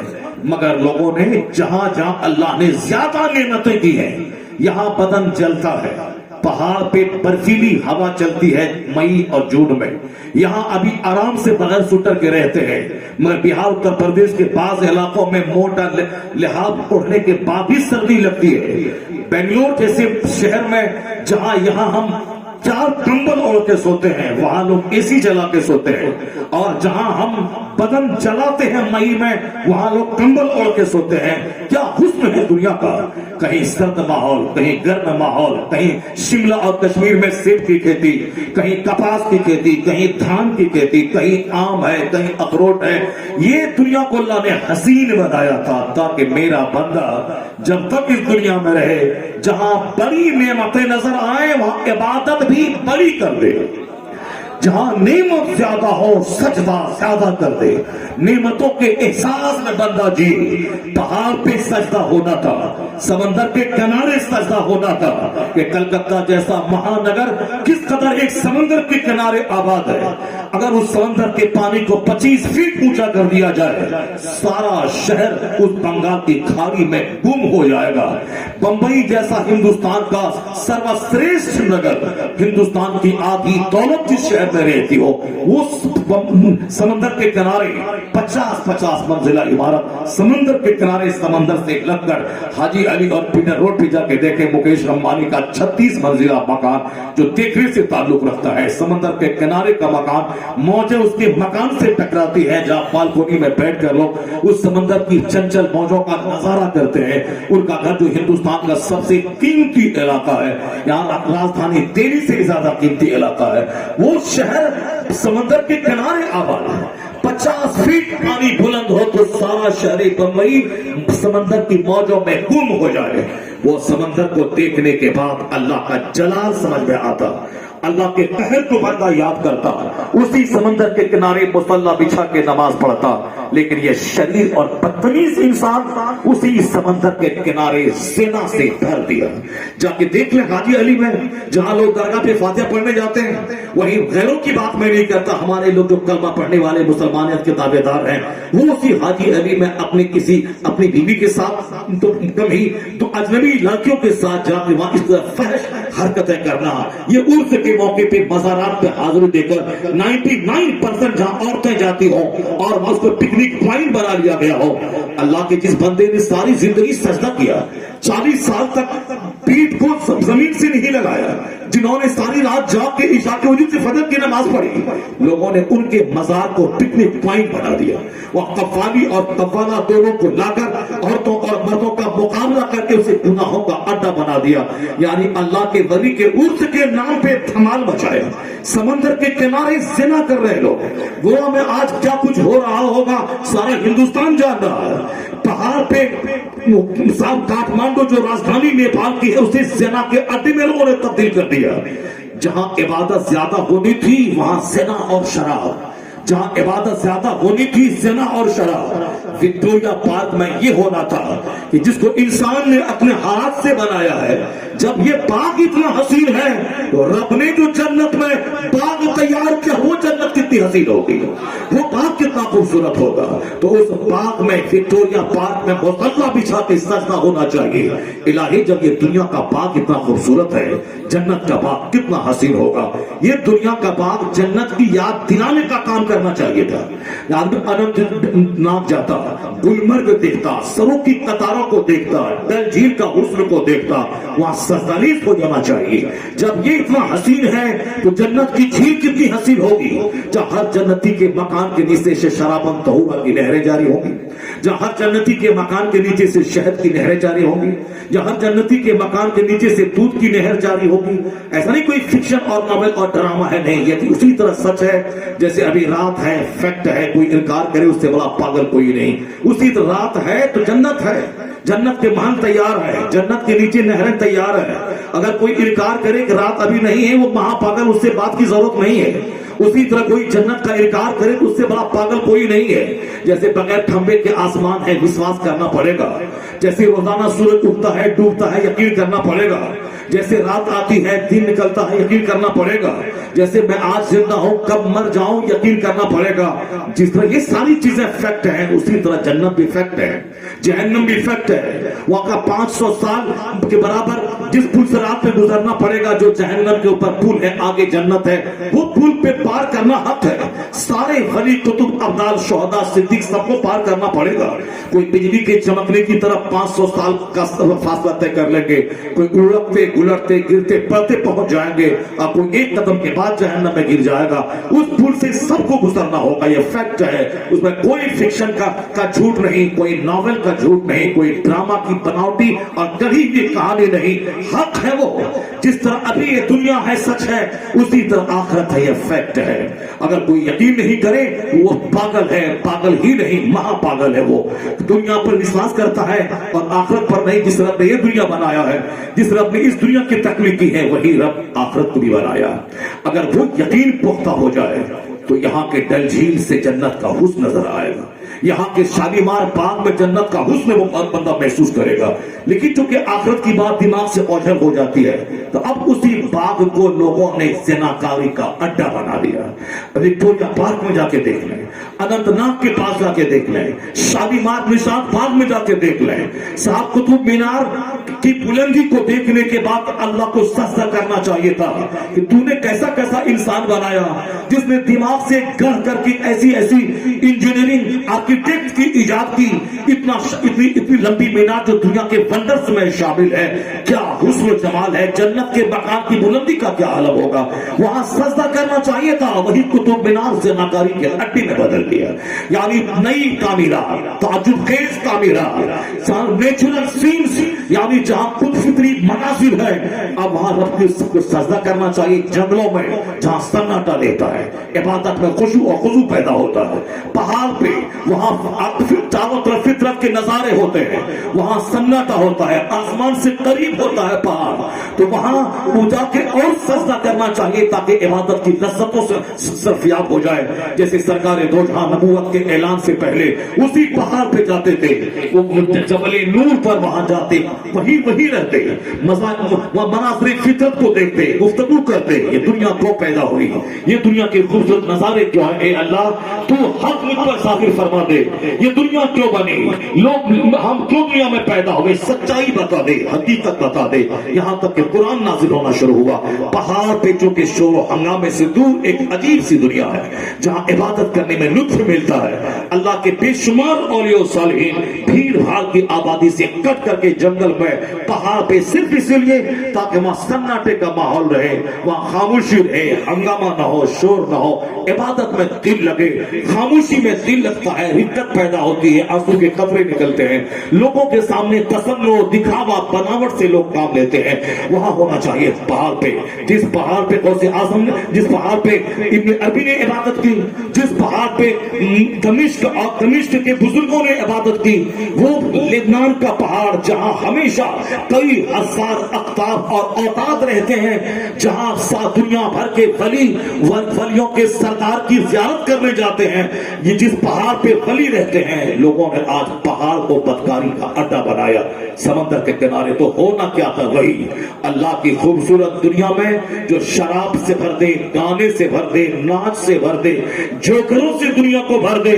مگر لوگوں نے جہاں جہاں اللہ نے زیادہ نعمتیں دی ہیں یہاں بدن جلتا ہے. پہاڑ پہ برفیلی ہوا چلتی ہے مئی اور جون میں، یہاں ابھی آرام سے بغیر سوٹر کے رہتے ہیں. مگر بہار اتر پردیش کے بعض علاقوں میں موٹا لحاف اڑنے کے بعد بھی سردی لگتی ہے. بنگلور جیسے شہر میں جہاں یہاں ہم 4 کمبل اوڑھ کے سوتے ہیں وہاں لوگ اے سی جلا کے سوتے ہیں، اور جہاں ہم بدن جلاتے ہیں مئی میں وہاں لوگ کمبل اوڑھ کے سوتے ہیں. کیا حسن ہے دنیا کا. کہیں سرد ماحول، کہیں گرم ماحول، کہیں شملہ اور کشمیر میں سیب کی کھیتی، کہیں کپاس کی کھیتی، کہیں دھان کی کھیتی، کہیں آم ہے، کہیں اخروٹ ہے. یہ دنیا کو اللہ نے حسین بنایا تھا تاکہ میرا بندہ جب تک اس دنیا میں رہے جہاں بڑی نعمتیں نظر آئیں وہاں عبادت بھی بڑی کر دے. جہاں نعمت زیادہ ہو سجدہ زیادہ کر دے. نعمتوں کے احساس میں بندہ جی. پہاڑ پہ سجدہ ہونا تھا، سمندر کے کنارے سجدہ ہونا تھا. کہ کلکتہ جیسا مہانگر کس قدر ایک سمندر کے کنارے آباد ہے. اگر اس سمندر کے پانی کو 25 فیٹ اونچا کر دیا جائے سارا شہر اس بنگال کی کھاڑی میں گم ہو جائے گا. بمبئی جیسا ہندوستان کا سروشریشٹھ نگر، ہندوستان کی آدھی دولت جس شہر میں رہتی ہو، اس سمندر کے کنارے 50 منزلہ عمارت سمندر کے کنارے سمندر سے لگ کر حاجی علی اور پیٹر روڈ پہ جا کے دیکھیں مکیش امبانی کا 36 منزلہ مکان جو دیکھنے سے تعلق رکھتا ہے. سمندر کے کنارے کا مکان، موجیں اس کے مکان سے ٹکراتی ہے جہاں بالکونی میں بیٹھ کر لوگ اس سمندر کی چنچل موجوں کا نظارہ کرتے ہیں. ان کا گھر جو ہندوستان کا سب سے قیمتی علاقہ ہے، یہاں راجدھانی دہلی سے زیادہ قیمتی علاقہ ہے، وہ شہر سمندر کے کنارے آباد ہے. 50 فیٹ پانی بلند ہو تو سارا شہر بمبئی سمندر کی موجوں میں گم ہو جائے. وہ سمندر کو دیکھنے کے بعد اللہ کا جلال سمجھ میں آتا، اللہ کے قہر کو بندہ یاد کرتا، اسی سمندر کے کنارے مصلی بچھا کے نماز پڑھتا. لیکن یہ شریر اور بدتمیز انسان اسی سمندر کے کنارے زنا سے بھر دیا. جا کے دیکھ لیں حاجی علی میں جہاں لوگ درگاہ پہ فاتحہ پڑھنے جاتے ہیں، وہی غیروں کی بات میں نہیں کرتا، ہمارے لوگ جو کلمہ پڑھنے والے مسلمانیت کے تابع دار ہیں وہ اسی حاجی علی میں اپنی بیوی کے ساتھ تو کم ہی تو اجنبی لڑکیوں کے ساتھ جا کے وہاں اس طرح فحش حرکتیں کرنا. یہ عرس کے موقع پہ مزارات پہ حاضری دے کر 99% جہاں عورتیں جاتی ہوں اور اس کو پکنک پوائنٹ بنا لیا گیا ہو. اللہ کے جس بندے نے ساری زندگی سجدہ کیا، 40 سال تک پیٹھ کو زمین سے نہیں لگایا، جنہوں نے ساری رات جاگ کے عشاء کے وجود سے فجر کی نماز پڑھی، لوگوں نے ان کے مزار کو پکنک پوائنٹ بنا دیا. وہ قوالی اور قوالہ دونوں کو لا کر عورتوں اور مردوں کا مقابلہ کر کے اسے گناہوں کا اڈا بنا دیا. یعنی اللہ کے ولی کے عرس کے نام پہ دھمال مچایا. سمندر کے کنارے زنا کر رہے لوگ. گوا میں آج کیا کچھ ہو رہا ہوگا سارا ہندوستان جان رہا ہے. پہاڑ پہ کاٹمانڈو جو راجدھانی نیپال کی ہے اسے زنا کے اڈے میں لوگوں نے تبدیل کر دیا. جہاں عبادت زیادہ ہونی تھی وہاں زنا اور شراب، جہاں عبادت زیادہ ہونی تھی زنا اور شراب. وکٹوریا پارک میں یہ ہونا تھا کہ جس کو انسان نے اپنے ہاتھ سے بنایا ہے. جب یہ باغ اتنا حسین ہے تو رب نے جو جنت میں باغ تیار کیا وہ جنت کتنی حسین ہوگی، وہ باغ کتنا خوبصورت ہوگا. تو اس باغ میں وکٹوریا پارک میں مصلی بچھا کے سجدہ ہونا چاہیے. الہی جب یہ دنیا کا باغ اتنا خوبصورت ہے جنت کا باغ کتنا حسین ہوگا. یہ دنیا کا باغ جنت کی یاد دلانے کا کام کرنا چاہیے تھا. اننت ناگ جاتا، گلمرگ دیکھتا، سروں کی قطاروں کو دیکھتا، ڈل جھیل کا حسن کو دیکھتا، وہاں سجدہ ہو جانا چاہیے. جب یہ اتنا حسین ہے تو جنت کی جھیل کتنی حسین ہوگی، جہاں ہر جنتی کے مکان کے نیچے سے شرابن طہورا کی نہریں جاری ہوں گی، جہاں ہر جنتی کے مکان کے نیچے سے شہد کی نہریں جاری ہوں گی، جہاں ہر جنتی کے مکان کے نیچے سے دودھ کی نہر جاری ہوگی. ایسا نہیں کوئی فکشن اور ناول اور ڈرامہ ہے، نہیں، یہ اسی طرح سچ ہے جیسے ابھی رات ہے، فیکٹ ہے، کوئی انکار کرے اس سے بڑا پاگل کوئی نہیں. اسی طرح رات ہے تو جنت ہے، جنت کے محل تیار ہے، جنت کے نیچے نہریں تیار ہے. اگر کوئی انکار کرے کہ رات ابھی نہیں ہے وہ مہا پاگل، اس سے بات کی ضرورت نہیں ہے. उसी तरह कोई जन्नत का इनकार करे तो उससे बड़ा पागल कोई नहीं है। जैसे बगैर खंबे के आसमान है, विश्वास करना पड़ेगा। जैसे रोजाना सूरज उगता है डूबता है, यकीन करना पड़ेगा। जैसे रात आती है दिन निकलता है, यकीन करना पड़ेगा। जैसे मैं आज जिंदा हूं कब मर जाऊं, यकीन करना पड़ेगा। जिस तरह ये सारी चीजें फैक्ट हैं, उसी तरह जन्नत भी फैक्ट है, जहन्नम भी फैक्ट है। वहां का 500 साल के बराबर जिस पुल से रात में गुजरना पड़ेगा, जो जहन्नम के ऊपर पुल है आगे जन्नत है, वो पुल पे पार करना हक है। सारे वली कुतुब अब्दाल शोहदा सिद्दीक सबको पार करना पड़ेगा। कोई बिजली के चमकने की तरफ 500 साल का फासला तय कर लेंगे, कोई उड़ते गुलरते गिरते पड़ते पहुंच जाएंगे, और कोई एक कदम के बाद जहन्नम में गिर जाएगा। उस पुल से सबको गुजरना होगा, ये फैक्ट है। उसमें कोई फिक्शन का झूठ नहीं, कोई नॉवेल का झूठ नहीं, कोई ड्रामा की बनावटी और गढ़ी की कहानी नहीं। हक है वो। जिस तरह अभी ये दुनिया है सच है, उसी तरह आखिरत है, ये फैक्ट है। अगर कोई यकीन नहीं करे वो पागल है, पागल ही नहीं महापागल है। वो दुनिया पर विश्वास करता है और आखिरत पर नहीं। जिस रब ने ये दुनिया बनाया है, जिस रब ने इस दुनिया की तकलीफ की है, वही रब आखिरत को भी बनाया। अगर वो यकीन पुख्ता हो जाए तो यहाँ के डल झील से जन्नत का हुस्न नजर आएगा, यहाँ के शालीमार बाग में जन्नत का हुस्न वो बंदा महसूस करेगा। लेकिन चूंकि आखिरत की बात दिमाग से ओझल हो जाती है, तो अब उसी बाग को लोगों ने ज़िनाकारी का अड्डा बना दिया। विक्टोरिया पार्क में जाके देख लें, अनंतनाग के पास जाके देख लें, शालीमार निशात बाग में जाके देख लें। साहब कुतुब मीनार की बुलंदी को देखने के बाद अल्लाह को सजदा करना चाहिए था कि तूने कैसा कैसा इंसान बनाया, जिसने दिमाग से गढ़ करके ऐसी ऐसी इंजीनियरिंग आर्किटेक्ट की इजाद की। इतनी लंबी मीनार जो दुनिया के वंडर्स में शामिल है। क्या हुस्न जमाल है। जन्नत के मकान की बुलंदी का क्या आलम होगा। वहां सजदा करना चाहिए था, वही कुतुब मीनार ज़िनाकारी के अड्डे में बदल दिया। यानी नई तामीरात, ताजुब-खेज तामीरात, नेचुरल सीन्स, यानी जहां खुद फितरी मनासिर है, अब वहां रब को सजदा करना चाहिए। जंगलों में जहां सन्नाटा लेता है, इबादत में खुशू और खुजू पैदा होता है। पहाड़ पे वहां चारों तरफ फितरत के नजारे होते हैं, वहां सन्नाटा होता है, आसमान से करीब होता है पहाड़, तो वहां पूजा के और सजदा करना चाहिए ताकि इबादत की लज्जतों से सरफियाब हो जाए। जैसे सरकार दो जहां नबूवत के ऐलान से पहले उसी पहाड़ पे जाते थे, वो जबले नूर पर वहां जाते, वही रहते, मनाज़िर फितरत को देखते, गुफ्तगू करते। ये दुनिया क्यों पैदा हुई, ये दुनिया के खूबसूरत नजारे क्यों है। ए अल्लाह तू हक मुझ पर साबिर फरमा दे। ये दुनिया क्यों बनी, लोग हम क्यों दुनिया में पैदा हुए, सच्चाई बता दे, हकीकत बता दे। यहाँ तक कि कुरान नाजिल होना शुरू हुआ। पहाड़ पे जो के शोर हंगामे से दूर एक अजीब सी दुनिया है, जहाँ इबादत करने में लुत्फ मिलता है। अल्लाह के बेशुमार औलिया सालिहीन भीड़ भाड़ की आबादी से कट करके जंगल में पहाड़ पे सिर्फ इसलिए ताकि वहां सन्नाटे का माहौल रहे, वहां खामोशी रहे, हंगामा ना हो, शोर ना हो, इबादत में दिल लगे। खामोशी में दिल लगता है, रिक्कत पैदा होती है, आंसू के कतरे निकलते हैं, लोगों के सामने तसन्नो दिखावा बनावट से लोग काम लेते हैं। वहां होना चाहिए पहाड़ पे। जिस पहाड़ पे गौसे आज़म ने, जिस पहाड़ पे इब्न अरबी ने इबादत की, जिस पहाड़ पे दमिश्क के बुजुर्गों ने इबादत की, वो लेबनान का पहाड़ जहां हमेशा कई हजार अख्ताब और औताद रहते हैं, जहां दुनिया भर के वलियों के सरदार की ज़ियारत करने जाते हैं। ये जिस पहाड़ पे वली रहते हैं, लोगों ने आज पहाड़ को बदकारी का अड्डा बनाया। समंदर के किनारे तो होना क्या था, वही अल्लाह की खूबसूरत दुनिया में जो शराब से भर दे, गाने से भर दे, नाच से भर दे, जोकरों से दुनिया को भर दे।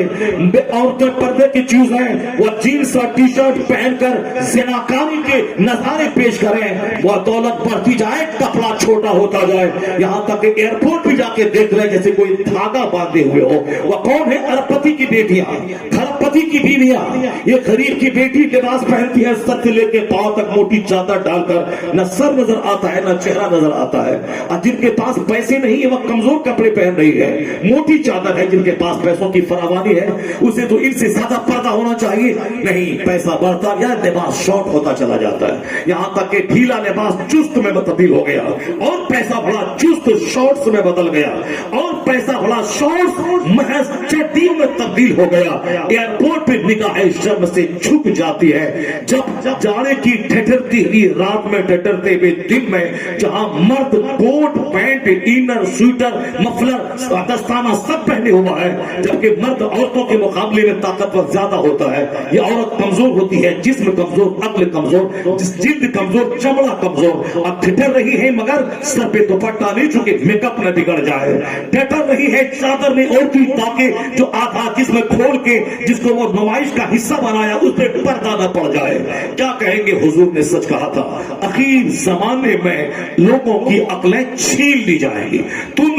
औरतें पर्दे की चीज है, वो जीन्स और टी शर्ट पहनकर ज़िनाकारी के नजारे पेश करें, वो दौलत बढ़ती जाए, कपड़ा छोटा होता जाए। यहाँ तक कि एयरपोर्ट भी जाके देख रहे जैसे कोई धागा बांधे हुए हो। वह कौन है? अरबपति की बेटियां, खरबपति की बीवियां। ये गरीब की बेटी लिबास पहनती है, सर से लेके पांव तक मोटी चादर डालकर, न सर नजर आता है न चेहरा नजर आता है। और जिनके पास पैसे नहीं है वह कमजोर कपड़े पहन रही है, मोटी चादर है। जिनके पास पैसों की फरावानी है उसे तो इनसे ज्यादा पर्दा होना चाहिए। नहीं, पैसा बढ़ता गया, लिबास शॉर्ट होता चला जाता है। यहाँ तक कि ढीला लिबास चुस्त में तब्दील हो गया, और पैसा बड़ा चुस्त शॉर्ट्स में बदल गया, और पैसा बड़ा शॉर्ट्स महज चड्डियों में तब्दील हो गया। एयरपोर्ट पे निगाह शर्म कदम से झुक जाती है। जब जाड़े की ठिठुरती हुई रात में, ठिठुरते हुए दिन में, जहां मर्द coat pant inner sweater muffler दस्ताना सब पहने हुआ है, जबकि मर्द औरतों के मुकाबले में ताकतवर ज्यादा होता है। ये औरत कमजोर होती है, जिस्म कमजोर, अक्ल कमजोर, जिल्द कमजोर, चमड़ा कमजोर। अब ठिठुर रही है मगर सर पे दुपट्टा नहीं, चूंकि मेकअप न बिगड़ जाए। ठिठुर रही है, चादर में और की ताकि जो आधा जिस्म खोल के जिसको वो नुमाइश का हिस्सा बनाया उस पर पर्दा न पड़ जाए। क्या कहेंगे, हुजूर ने सच कहा था, अखीर जमाने में लोगों की अक्लें छीन ली जाएंगी। तुम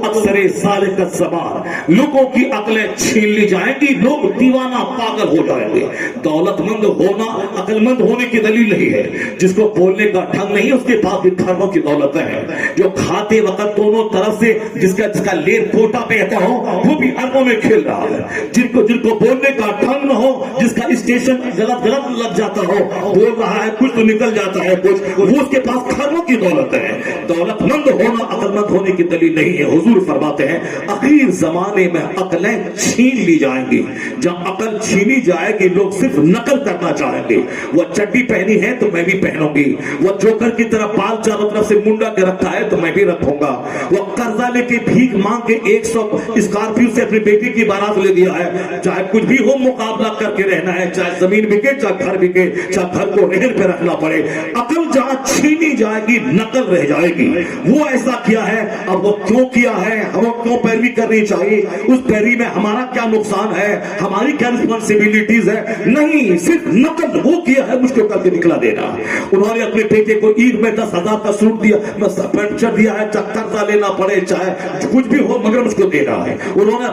अक्सरे सालिकत ज़मान, लोगों की अक्लें छीन ली जाएंगी, लोग दीवाना पागल हो जाएंगे। दौलतमंद होना अक्लमंद होने की दलील नहीं है। जिसको बोलने का ढंग नहीं, उसके पास भी खरबों की दौलत है। जो खाते वक्त दोनों तरफ से जिसका लेर पोटा बहता हो वो भी अरबों में खेल रहा है। जिनको बोलने का ढंग न हो, जिसका स्टेशन गलत लग जाता हो, बोल रहा है कुछ तो निकल जाता है कुछ, वो उसके पास खरबों की दौलत है। दौलतमंद होना अक्लमंद होने की दलील नहीं है। हुजूर फरमाते हैं आखिर जमाने में अक्लें छीन ली जाएंगी। जब अकल छीनी जाएगी लोग सिर्फ नकल करना चाहेंगे। वो चड्डी पहनी है तो मैं भी पहनूंगी, वो जोकर की तरह बाल चारों तरफ से मुंडा के रखा है तो मैं भी रखूंगा, वो कर्जा लेके भीख मांग के 100 स्कॉर्पियो से अपनी बेटी की बारात ले दिया है। चाहे कुछ भी हो मुकाबला करके रहना है, चाहे जमीन बिके, चाहे घर बिके, चाहे घर को रहन पे रखना पड़े। अकल जहां छीनी जाएगी नकल रह जाएगी। वो ऐसा किया है, अब वो क्यों किया है, हमें क्यों पैरवी करनी चाहिए, उस पैरवी में हमारा क्या नुकसान है, हमारी क्या रिस्पॉन्सिबिलिटीज है, नहीं, सिर्फ नकल वो किया है मुझको करके निकला देना। उन्होंने अपने बेटे को ईद में 10,000 का सूट दिया, बस पेंशन दिया है, चाहे कर्जा लेना पड़े चाहे कुछ भी हो मगर मुझको देना है। उन्होंने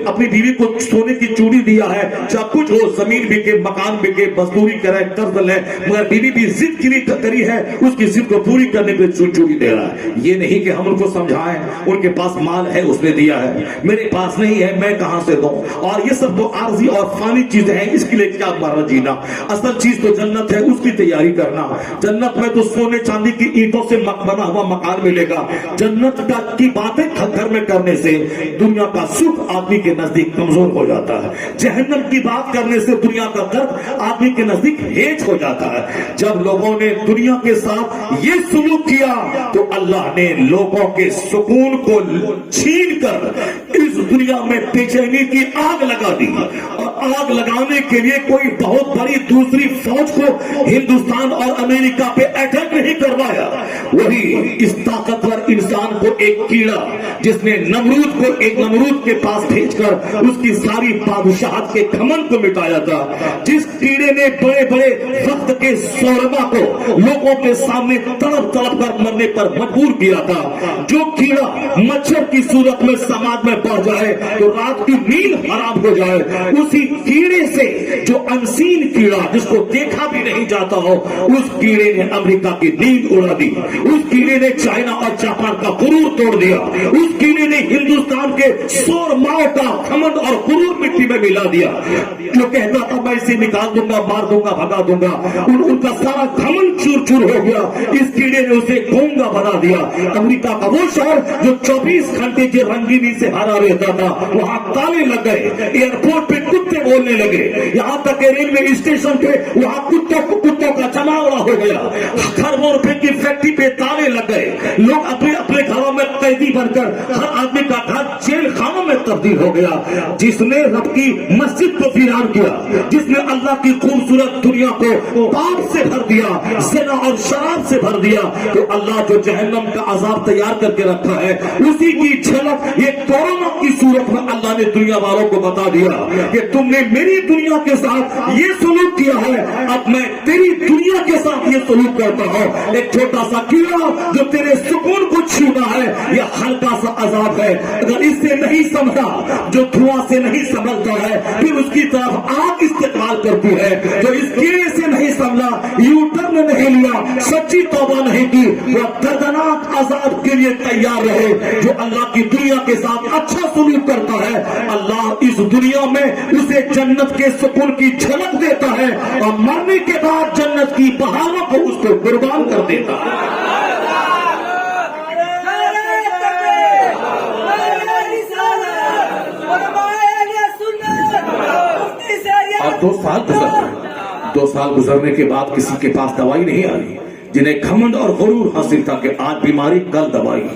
अपनी बीवी को सोने की चूड़ी दिया है, चाहे कुछ हो, जमीन बिके, मकान बिके, मजदूरी करे, कर्ज ले, मगर बीवी भी जिद करी है, उसकी जिद को पूरी करने के लिए चूड़ी दे रहा है। ये नहीं कि हम उनको समझाएं उनके पास माल है उसने दिया है, मेरे पास नहीं है मैं कहां से दूं। और ये सब तो आर्जी और फानी चीजें हैं, इसके लिए क्या मरना जीना। असल चीज तो जन्नत है, उसकी तैयारी करना। जन्नत में तो सोने चांदी की ईंटों से बना हुआ मकान मिलेगा। जन्नत की बातें घर में करने से दुनिया का सुख आदमी के नजदीक कमजोर हो जाता है। जहन्नम की बात करने से दुनिया का दर्द आदमी के नजदीक हेज हो जाता है। जब लोगों ने दुनिया के साथ ये सलूक किया तो अल्लाह ने लोगों के सुकून को छीन कर इस दुनिया में बेचैनी की आग लगा दी। और आग लगाने के लिए कोई बहुत बड़ी दूसरी फौज को हिंदुस्तान और अमेरिका पे अटैक नहीं करवाया। वही इस ताकतवर इंसान को एक कीड़ा जिसने नमरूद के पास भेजकर उसकी सारी बादशाहत के घमंड को मिटाया था, जिस कीड़े ने बड़े बड़े वक्त के शोरमा को लोगों के सामने तड़प कर मरने पर मजबूर किया था, जो कीड़ा मच्छर की सूरत में समाज में बढ़ जाए तो रात की नींद हराम हो जाए, उसी कीड़े से जो अनसीन कीड़ा जिसको देखा भी नहीं जाता हो, उस कीड़े ने अमेरिका की नींद उड़ा दी। उस कीड़े ने चाइना और जापान का गुरूर तोड़ दिया। उस कीड़े ने हिंदुस्तान के शोर माओ का घमंड और गुरूर मिट्टी में मिला दिया। जो कहता था मैं इसे निकाल दूंगा, मार दूंगा, भगा दूंगा, उनका सारा घमंड चूर चूर हो गया। इस कीड़े ने उसे गूंगा बना दिया। अमेरिका का वो शहर जो 24 घंटे के रंगीनी से भरा रहता था, वहां ताले लग गए, एयरपोर्ट पे कुत्ते बोलने लगे, यहां तक कि रेलवे स्टेशन पे वहां कुत्तों का जमावड़ा हो गया। खरबों रुपए की फैक्ट्री पे ताले लग गए। लोग अपने अपने घरों में कैदी बनकर हर आदमी का घर जेल खानों में तब्दील हो गया। जिसने रब की मस्जिद को वीरान किया, जिसने अल्लाह की खूबसूरत दुनिया को पाप से भर दिया, ज़िना और शराब से भर दिया, तो अल्लाह जो जहन्नम का अजाब तैयार करके रखा है उसी की झलक ये कोरोना की सूरत में अल्लाह ने दुनिया वालों को बता दिया कि तुमने मेरी दुनिया के साथ ये सलूक किया है, अब मैं तेरी दुनिया के साथ ये सलूक करता हूं। एक छोटा सा कीड़ा जो तेरे सुकून को छूना है, यह हल्का सा अजाब है। अगर इससे नहीं समझा, जो धुआं से नहीं संभलता है फिर उसकी तरफ आग इस्तेमाल करती है, जो इस कीड़े से नहीं समझा, यू टर्न नहीं लिया, सच्ची तौबा नहीं की, वह दर्दनाक अजाब के लिए तैयार रहे। जो अल्लाह की दुनिया के साथ अच्छा सलूक करता है, अल्लाह इस दुनिया में उसे जन्नत के सुकून की झलक देता है और मरने के बाद जन्नत की बहारों को उसको कुर्बान कर देता है। 2 साल गुजर गए। 2 साल गुजरने के बाद किसी के पास दवाई नहीं आई, जिन्हें घमंड और गुरूर हासिल था कि आज बीमारी कल दवाई।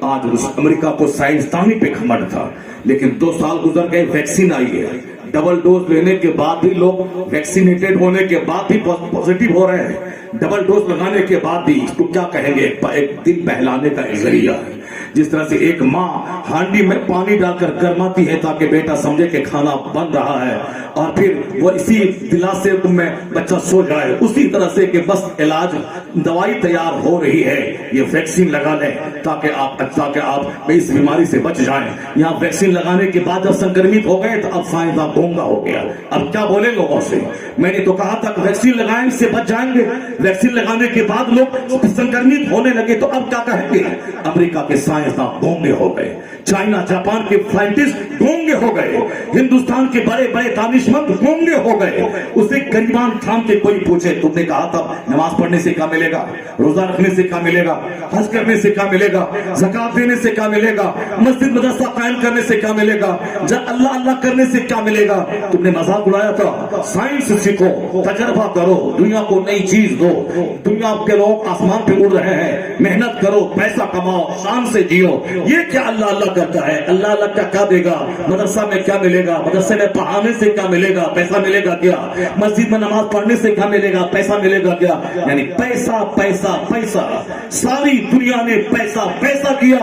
आज उस अमेरिका को साइंसदानी पे घमंड था, लेकिन 2 साल गुजर गए, वैक्सीन आई है। डबल डोज लेने के बाद भी लोग वैक्सीनेटेड होने के बाद भी पॉजिटिव हो रहे हैं। डबल डोज लगाने के बाद भी इसको क्या कहेंगे, एक दिल बहलाने का एक जरिया है। जिस तरह से एक माँ हांडी में पानी डालकर गर्माती है ताकि बेटा समझे कि खाना बन रहा है, और फिर वो इसी दिलासे में बच्चा सो जाए, उसी तरह से कि बस इलाज दवाई तैयार हो रही है, ये वैक्सीन लगा लें ताकि आप इस बीमारी से बच जाएं। यहाँ वैक्सीन लगाने के बाद जब संक्रमित हो गए तो अब साइंस आप गूंगा हो गया। अब क्या बोले लोगों से? मैंने तो कहा था वैक्सीन लगाएं इससे बच जाएंगे, वैक्सीन लगाने के बाद लोग संक्रमित होने लगे तो अब क्या कहेंगे? अमेरिका के साइंसदान गूंगे हो गए, चाइना जापान के साइंटिस्ट गूंगे हो गए, हिंदुस्तान के बड़े बड़े दानिशमंद गूंगे हो गए। उसे गरीबान थाम के कोई पूछे तुमने कहा था नमाज पढ़ने से क्या मिलेगा, रोजा रखने से क्या मिलेगा, हज करने से क्या मिलेगा, ज़कात देने से क्या मिलेगा, मस्जिद मदरसा कायम करने से क्या मिलेगा, जब अल्लाह अल्लाह करने से क्या मिलेगा? तुमने मजाक उड़ाया था। साइंस सीखो, तजर्बा करो, दुनिया को नई चीज दो। दुनिया के लोग आसमान पे उड़ रहे हैं, मेहनत करो, पैसा कमाओ, शान से जियो। ये क्या अल्लाह अल्लाह करता है? अल्लाह अल्लाह का क्या देगा? मदरसा में क्या मिलेगा? मदरसे में पढ़ाने से क्या मिलेगा? पैसा मिलेगा क्या? मस्जिद में नमाज पढ़ने से क्या मिलेगा? पैसा मिलेगा क्या? यानी पैसा पैसा पैसा, सारी दुनिया ने पैसा पैसा किया।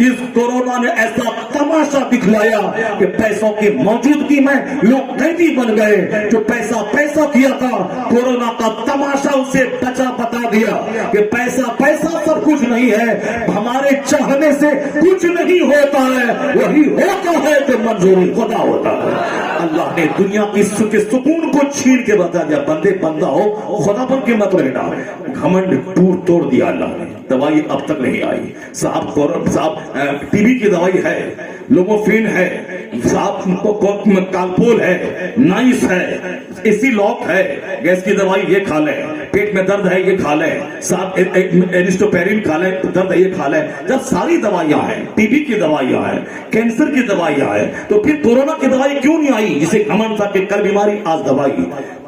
इस कोरोना ने ऐसा तमाशा दिखलाया कि पैसों की मौजूदगी में लोग कैदी बन गए। जो पैसा पैसा किया था, कोरोना का तमाशा उसे बता दिया कि पैसा पैसा सब कुछ नहीं है, हमारे चाहने से कुछ नहीं होता है, वही होता है तो मंजूरी खुदा होता है। अल्लाह ने दुनिया की सुकून को छीन के बता दिया, बंदे बंदा हो, खुदा बन के मत रहना। घमंड तोड़ दिया अल्लाह ने। दवाई अब तक नहीं आई साहब, टीबी की दवाई है, लोमोफिन है साहब, कालपोल है, नाइस है, एसी लॉक है, गैस की दवाई ये खा ले, पेट में दर्द है ये खा ले साहब, एरिस्टोपेरिन खा ले, दर्द है ये खा ले। जब सारी दवाइयां हैं, टीबी की दवाइयां हैं, कैंसर की दवाइयां हैं, तो फिर कोरोना की दवाई क्यों नहीं आई? जिसे घमंड था कि कल बीमारी आज दवाई।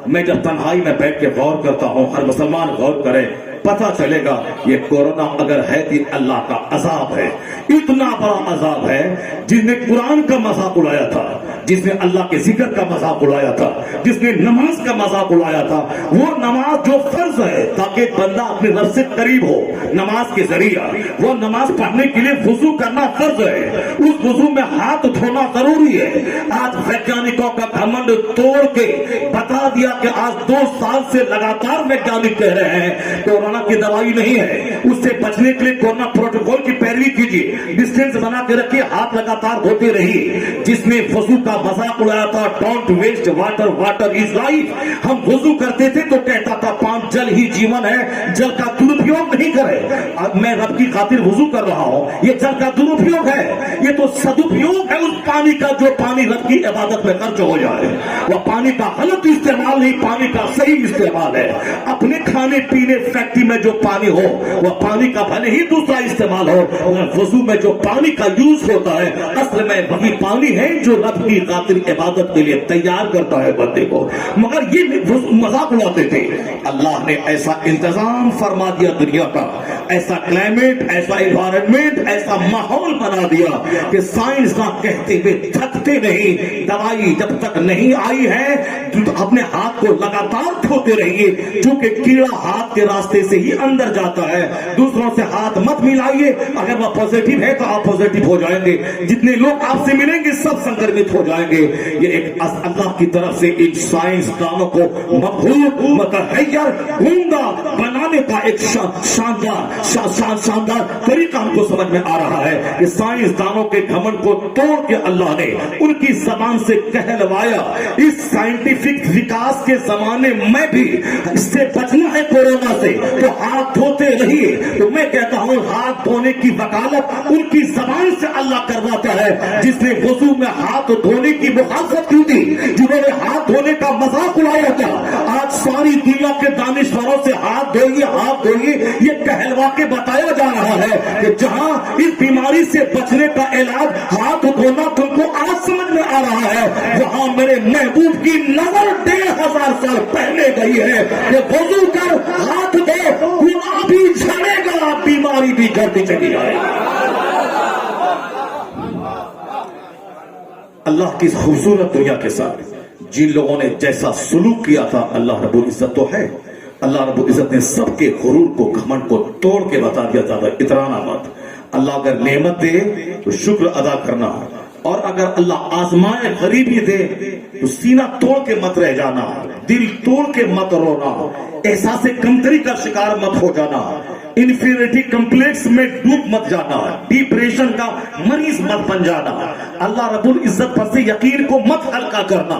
मैं जब तन्हाई में बैठ के गौर करता हूं, हर मुसलमान गौर करे, पता चलेगा ये कोरोना अगर है कि अल्लाह का अजाब है। इतना बड़ा अजाब है, जिसने कुरान का मजाक उड़ाया था, जिसने अल्लाह के जिक्र का मजाक उड़ाया था, जिसने नमाज का मजाक उड़ाया था, वो नमाज जो फर्ज है ताकि बंदा अपने रब से करीब हो, नमाज के जरिए वो नमाज पढ़ने के लिए वुजू करना फर्ज है, उस वुजू में हाथ धोना जरूरी है। आज वैज्ञानिकों का घमंड तोड़ के बता दिया कि आज 2 साल से लगातार वैज्ञानिक कह रहे हैं कोरोना की दवाई नहीं है, उससे बचने के लिए कोरोना प्रोटोकॉल की पैरवी कीजिए, डिस्टेंस बना के रखिए, हाथ लगातार धोते रहिए। जिसने वजू का मजाक उड़ाया था, don't waste water, water is life, हम वजू करते थे तो कहता था पांच जल ही जीवन है, जल का दुरुपयोग नहीं करे। अब मैं रब की खातिर वजू कर रहा हूं, ये जल का दुरुपयोग है, ये तो सदुपयोग है उस पानी का जो पानी रब की इबादत में खर्च हो जाए। वह पानी का गलत इस्तेमाल नहीं, पानी का सही इस्तेमाल है। अपने खाने पीने फैक्ट्री में जो पानी हो, वह पानी का भले ही दूसरा इस्तेमाल हो, वजू में जो पानी का यूज होता है असल में वही पानी है जो रब की खातिर इबादत के लिए तैयार करता है बंदे को। मगर ये मजाक उड़ाते थे। अल्लाह ने ऐसा इंतजाम फरमा दिया दुनिया का, ऐसा क्लाइमेट, ऐसा एनवायरनमेंट, ऐसा माहौल बना दिया कि साइंस का कहते हुए थकते नहीं। दवाई जब तक नहीं आई है तो अपने हाथ को लगातार धोते रहिए, क्योंकि कीड़ा हाथ के रास्ते से ही अंदर जाता है। दूसरों से हाथ मत मिलाइए, अगर वह पॉजिटिव है तो आप पॉजिटिव हो जाएंगे, जितने लोग आपसे मिलेंगे सब संक्रमित हो जाएंगे। ये एक अल्लाह की तरफ से इन साइंसदानों को मबहूत मतहय्यर गूंगा बनाने का एक शानदार तरीका हमको समझ में आ रहा है कि साइंसदानों के घमंड को तोड़ के अल्लाह ने उनकी जबान से कहलवाया। इस साइंटिफिक विकास के जमाने में भी इससे बचना है कोरोना से तो हाथ धोते रहिए। तो मैं कहता हूं हाथ धोने की वकालत उनकी जबान से अल्लाह करवाता है, जिसने वजू में हाथ धोने की मुखालफत की थी, जिन्होंने हाथ धोने का मजाक उड़ाया था। आज सारी दुनिया के दानिशवरों से हाथ धोइए ये कहलवा के बताया जा रहा है कि जहां इस बीमारी से बचने का इलाज हाथ धोना तुमको आज समझ में آ رہا ہے وہاں میرے محبوب کی نظر 1500 سال پہلے گئی ہے کہ وضو کر ہاتھ دے گناہ بھی جھڑے گا بیماری بھی جھڑتی چلی جائے گی. اللہ کی خوبصورت دنیا کے ساتھ جن لوگوں نے جیسا سلوک کیا تھا اللہ رب العزت تو ہے. اللہ رب العزت نے سب کے غرور کو گھمنڈ کو توڑ کے بتا دیا زیادہ اترانا مت. اللہ اگر نعمت دے تو شکر ادا کرنا, اور اگر اللہ آزمائے غریبی دے تو سینہ توڑ کے مت رہ جانا, دل توڑ کے مت رونا, احساس کمتری کا شکار مت ہو جانا, انفیریٹی کمپلیکس میں ڈوب مت جانا, ڈپریشن کا مریض مت بن جانا, اللہ رب العزت پر سے یقین کو مت ہلکا کرنا.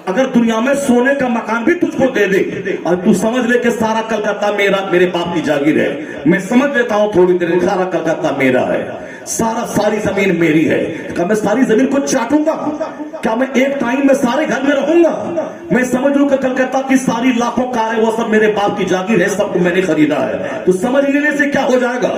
اگر دنیا میں سونے کا مکان بھی تجھ کو دے دے اور تو سمجھ لے کہ سارا کلکتہ میرے باپ کی جاگیر ہے, میں سمجھ لیتا ہوں تھوڑی دیر سارا کلکتہ میرا ہے, ساری زمین میری ہے, کیا میں ساری زمین کو چاٹوں گا؟ کیا میں ایک ٹائم میں سارے گھر میں رہوں گا؟ میں سمجھ لوں کہ کلکتہ کی ساری لاکھوں کاریں وہ سب میرے باپ کی جاگیر ہے, سب کو میں نے خریدا ہے. تو سمجھ لینے سے کیا ہو جائے گا؟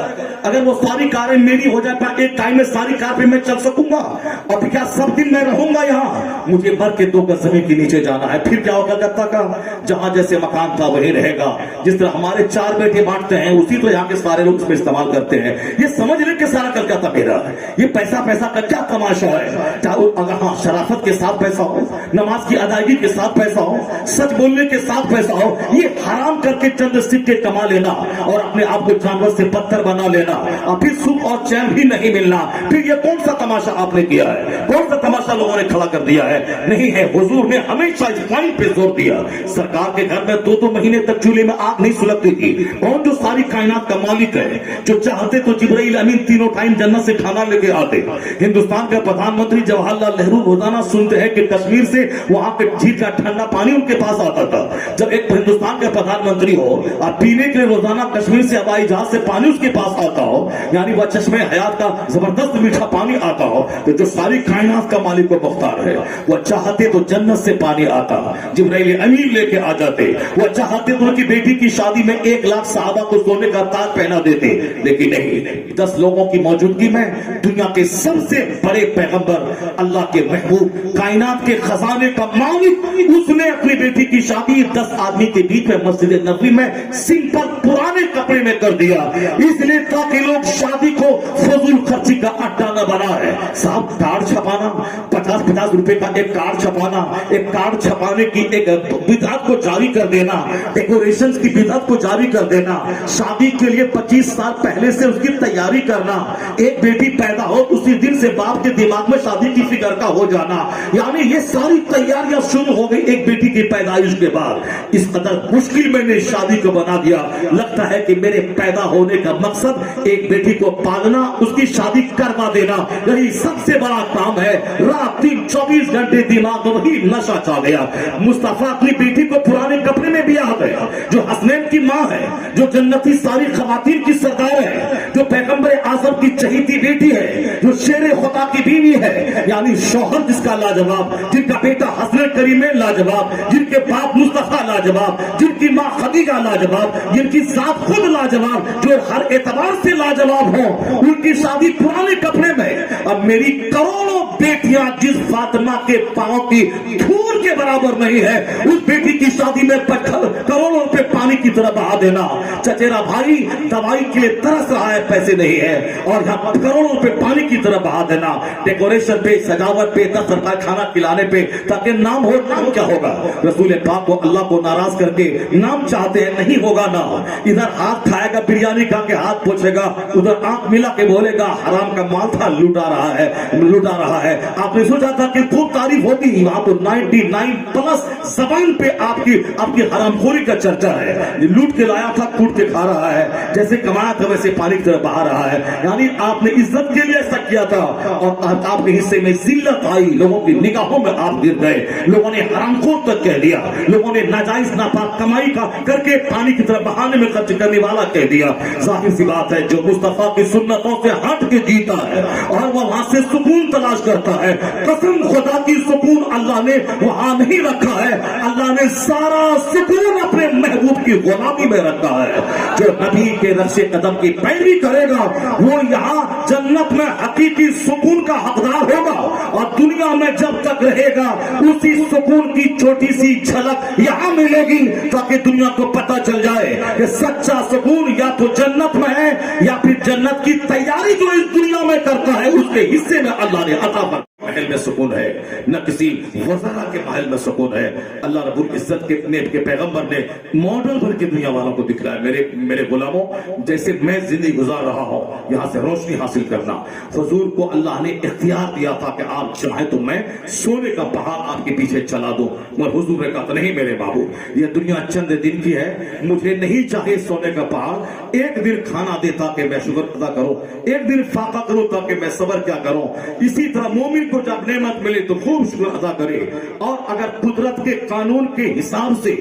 اگر وہ ساری کاریں میری ہو جائے گا ایک ٹائم میں ساری کار پہ میں چل سکوں گا؟ اور کیا سب دن میں رہوں گا یہاں؟ مجھے بھر کے 2 گز زمین کے نیچے جانا ہے. پھر کیا ہوگا کلکتہ کا؟ جہاں جیسے مکان تھا وہی رہے گا. جس طرح ہمارے 4 بیٹے بانٹتے ہیں اسی تو یہاں کے سارے لوگ اس میں استعمال کرتے ہیں. یہ سمجھ لیں کہ سارا کلکتہ میرا ہے. یہ پیسہ کا کیا تماشا ہے؟ اگر ہاں شرافت کے ساتھ پیسہ ہو, نماز کی ادائیگی کے ساتھ پیسہ ہو, سچ بولنے کے ساتھ پیسہ ہو, یہ حرام کر کے چند سکے کما لینا اور اپنے آپ کو جانور سے بدتر بنا لینا اور پھر سکھ اور چین بھی نہیں ملنا, پھر یہ کون سا تماشا آپ نے کیا ہے؟ کون سا تماشا لوگوں نے کھڑا کر دیا ہے؟ نہیں ہے. حضور نے ہمیشہ اس پوائنٹ پہ زور دیا. سرکار کے گھر میں 2 مہینے تک چولہے میں آگ نہیں سلگتی تھی. کون جو ساری کائنات کا مالک ہے, جو چاہتے تو جبرائیل امین 3 ٹائم جنت سے کھانا لے کے آتے. ہندوستان کا پردھان منتری جواہر لال نہرو روزانہ سنتے ہیں کہ کشمیر سے وہاں کے جھیل کا ٹھنڈا پانی ان کے پاس آتا تھا. جب ایک ہندوستان کا پردھان منتری ہو اور پینے کے لیے روزانہ کشمیر سے ہوائی جہاز سے پانی اس کے پاس آتا ہو, یعنی وہ چشمے حیات کا زبردست میٹھا پانی آتا ہو, تو جو ساری کائنات کا مالک و مختار ہے وہ چاہتے تو جنت سے پانی آتا, جبرائیل امین لے کے آ جاتے. وہ چاہتے تو ان کی بیٹی کی شادی میں 1 لاکھ صحابہ کو سونے کا تاج پہنا دیتے, لیکن نہیں. 10 لوگوں کی موجودگی میں دنیا کے سب سے بڑے پیغمبر, اللہ کے محبوب, کائنات کے خزانے کا مالک, اس نے اپنی بیٹی کی شادی 10 آدمی کے بیچ میں مسجد نبوی میں سمپل پرانے کپڑے میں کر دیا, اس لیے تاکہ لوگ شادی کو فضول خرچی کا اڈا نہ بنا ہے. صاحب کارڈ چھپانا, 50 روپے کا ایک کارڈ چھپانا, ایک کارڈ چھپانے کی ایک بدعت کو جاری کر دینا, ڈیکوریشن کی بدعت کو جاری کر دینا, شادی کے لیے 25 سال پہلے سے اس کی تیاری کرنا, ایک بیٹی پیدا ہو اسی دن سے باپ کے دماغ میں شادی کی فکر کا ہو جانا, یعنی یہ ساری تیاریاں شروع ہو گئی ایک بیٹی کی پیدائش کے بعد. اس قدر مشکل میں نے شادی کو بنا دیا. لگتا ہے کہ میرے پیدا ہونے کا مقصد ایک بیٹی کو پالنا, اس کی شادی کروا دینا, یہی سب سے بڑا کام ہے. رات دن 24 گھنٹے دماغ میں وہی نشہ چا گیا. مصطفیٰ اپنی بیٹی کو پرانے کپڑے میں بھی آ گیا, جو حسنین کی ماں ہے, جو جنتی ساری خواتین کی سردار ہے, جو پیغمبر اعظم کی چہیتی بیٹی ہے, جو شیر خدا کی بیوی ہے, یعنی شوہر جس کا لاجواب, جن کا بیٹا حسن کریم لاجواب, جن کے باپ مصطفیٰ لاجواب, جن کی ماں خدیجہ لاجواب, جن کی ذات خود لاجواب, جو ہر اعتبار سے لاجواب ہوں, ان کی شادی پرانے کپڑے میں. اب میری کروڑوں بیٹیاں جس فاطمہ کے پاؤں کی دھول کے برابر نہیں ہے, اس بیٹی کی شادی میں کروڑوں روپے پانی کی طرح بہا دینا. چچیرا بھائی دوائی کے لیے ترس رہا ہے, پیسے نہیں ہے, اور یہاں کروڑوں روپے پانی کی طرح بہا دینا ڈیکوریشن پہ, سجاوٹ پہ, 10 روپے کھانا کھلانے پہ, تاکہ نام ہو. نام کیا ہوگا؟ رسول پاک کو اللہ کو ناراض کر کے نام چاہتے ہیں, نہیں ہوگا نا. ادھر ہاتھ کھائے گا بریانی کھا کے ہاتھ پوچھے گا, ادھر آنکھ ملا کے بولے گا حرام کا مال تھا, لوٹا رہا ہے. آپ نے سوچا تھا کہ خوب تعریف ہوگی, وہاں تو 99+ زبان پہ آپ کی حرام خوری کا چرچا ہے. لوٹ کے لایا تھا, کوٹ کے کھا رہا ہے, جیسے کمایا تھا ویسے پانی کی طرف بہا رہا ہے. یعنی آپ نے عزت کے لیے ایسا کیا تھا, اور آپ کے حصے میں ذلت آئی, لوگوں کی نگاہوں میں آپ گر گئے, لوگوں نے حرام خور تک کہہ دیا, لوگوں نے ناجائز ناپاک کمائی کا کر کے پانی کی طرف بہانے میں خرچ کرنے والا کہہ دیا. ظاہر سی بات ہے جو مصطفیٰ کی سنتوں سے ہٹ کے جیتا ہے اور وہ वहां से सुकून तलाश करता है। कसम खुदा की, सुकून अल्लाह ने वहां नहीं रखा है। अल्लाह ने सारा सुकून अपने महबूब की गुलामी में रखा है। जो नबी के रस्से कदम की पैरवी करेगा वो यहाँ जन्नत में हकीकी सुकून का हकदार होगा, और दुनिया में जब तक रहेगा उसी सुकून की छोटी सी झलक यहाँ मिलेगी, ताकि दुनिया को पता चल जाए कि सच्चा सुकून या तो जन्नत में है या फिर जन्नत की तैयारी जो इस दुनिया में करता है उसके हिस्से में अल्लाह ने अता फरमाया। महल में सुकून है, न किसी वज़रा के महल में सुकून है। अल्लाह रब्बुल इज्जत के पैगंबर ने मॉडल बन के दुनिया वालों को दिखलाया। मेरे गुलामों, जैसे मैं जिंदगी गुजार रहा हूं, यहाँ से रोशनी हासिल करना, हुजूर को अल्लाह ने इख्तियार दिया था कि आप चाहे तो मैं सोने का पहाड़ आपके पीछे चला दूं, मगर हुजूर ने कहा नहीं मेरे बाबू, ये दुनिया चंद दिन की है, मुझे नहीं चाहिए सोने का पहाड़। एक दिन खाना दे ताकि मैं शुक्र अदा करूं, एक दिन फाका करूं ताकि मैं सब्र क्या करूं। इसी तरह मोमिन को जब नेमत मिले तो खूब शुक्र अदा करे, और अगर कुदरत के कानून के हिसाब से,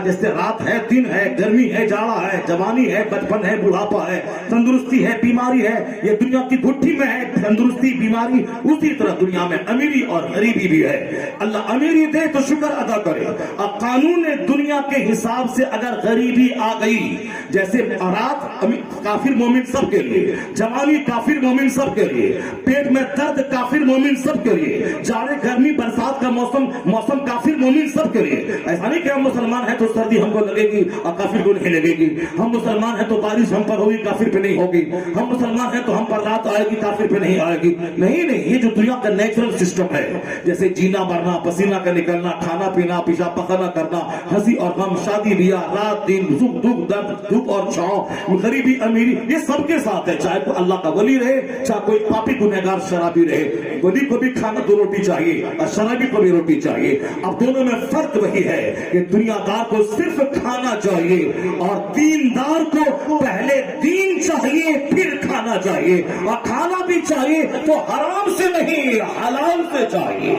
जैसे रात है, दिन है, गर्मी है, जाड़ा है, जवानी है, बचपन है, बुढ़ापा है, तंदुरुस्ती है, बीमारी है, ये दुनिया की गुट्ठी में है तंदुरुस्ती बीमारी, उसी तरह दुनिया में अमीरी और गरीबी भी है। अल्लाह अमीरी दे तो शुक्र अदा करे, और कानून दुनिया के हिसाब से अगर गरीबी आ गई, जैसे रात काफिर मोमिन सब के लिए, जवानी काफिर मोमिन सब के लिए, पेट में दर्द काफिर मोमिन सब के लिए, जाड़े गर्मी बरसात का मौसम काफिर मोमिन सब के लिए। ऐसा नहीं कि हम मुसलमान हैं तो सर्दी हमको लगेगी और काफिर को नहीं लगेगी, हम मुसलमान हैं तो बारिश हम पर होगी काफिर पे नहीं होगी, हम मुसलमान हैं तो हम पर रात आएगी काफिर पे नहीं आएगी। नहीं, ये जो दुनिया का नेचुरल सिस्टम है, जैसे जीना मरना, पसीना का निकलना, खाना पीना, पेशाब पखाना करना, हंसी और गम, शादी ब्याह, रात दिन, सुख दुख, दर्द, धूप और छांव, गरीबी अमीरी, ये सबके साथ है। चाहे तो अल्लाह का वली रहे, चाहे कोई पापी गुनहगार शराबी रहे, वली को भी खाना दो रोटी चाहिए और शराबी को भी रोटी चाहिए। अब दोनों में फर्क वही है कि दुनियादार को सिर्फ खाना चाहिए और दीनदार को पहले दीन चाहिए फिर खाना चाहिए, और खाना भी चाहिए तो हराम से नहीं हलाल से चाहिए।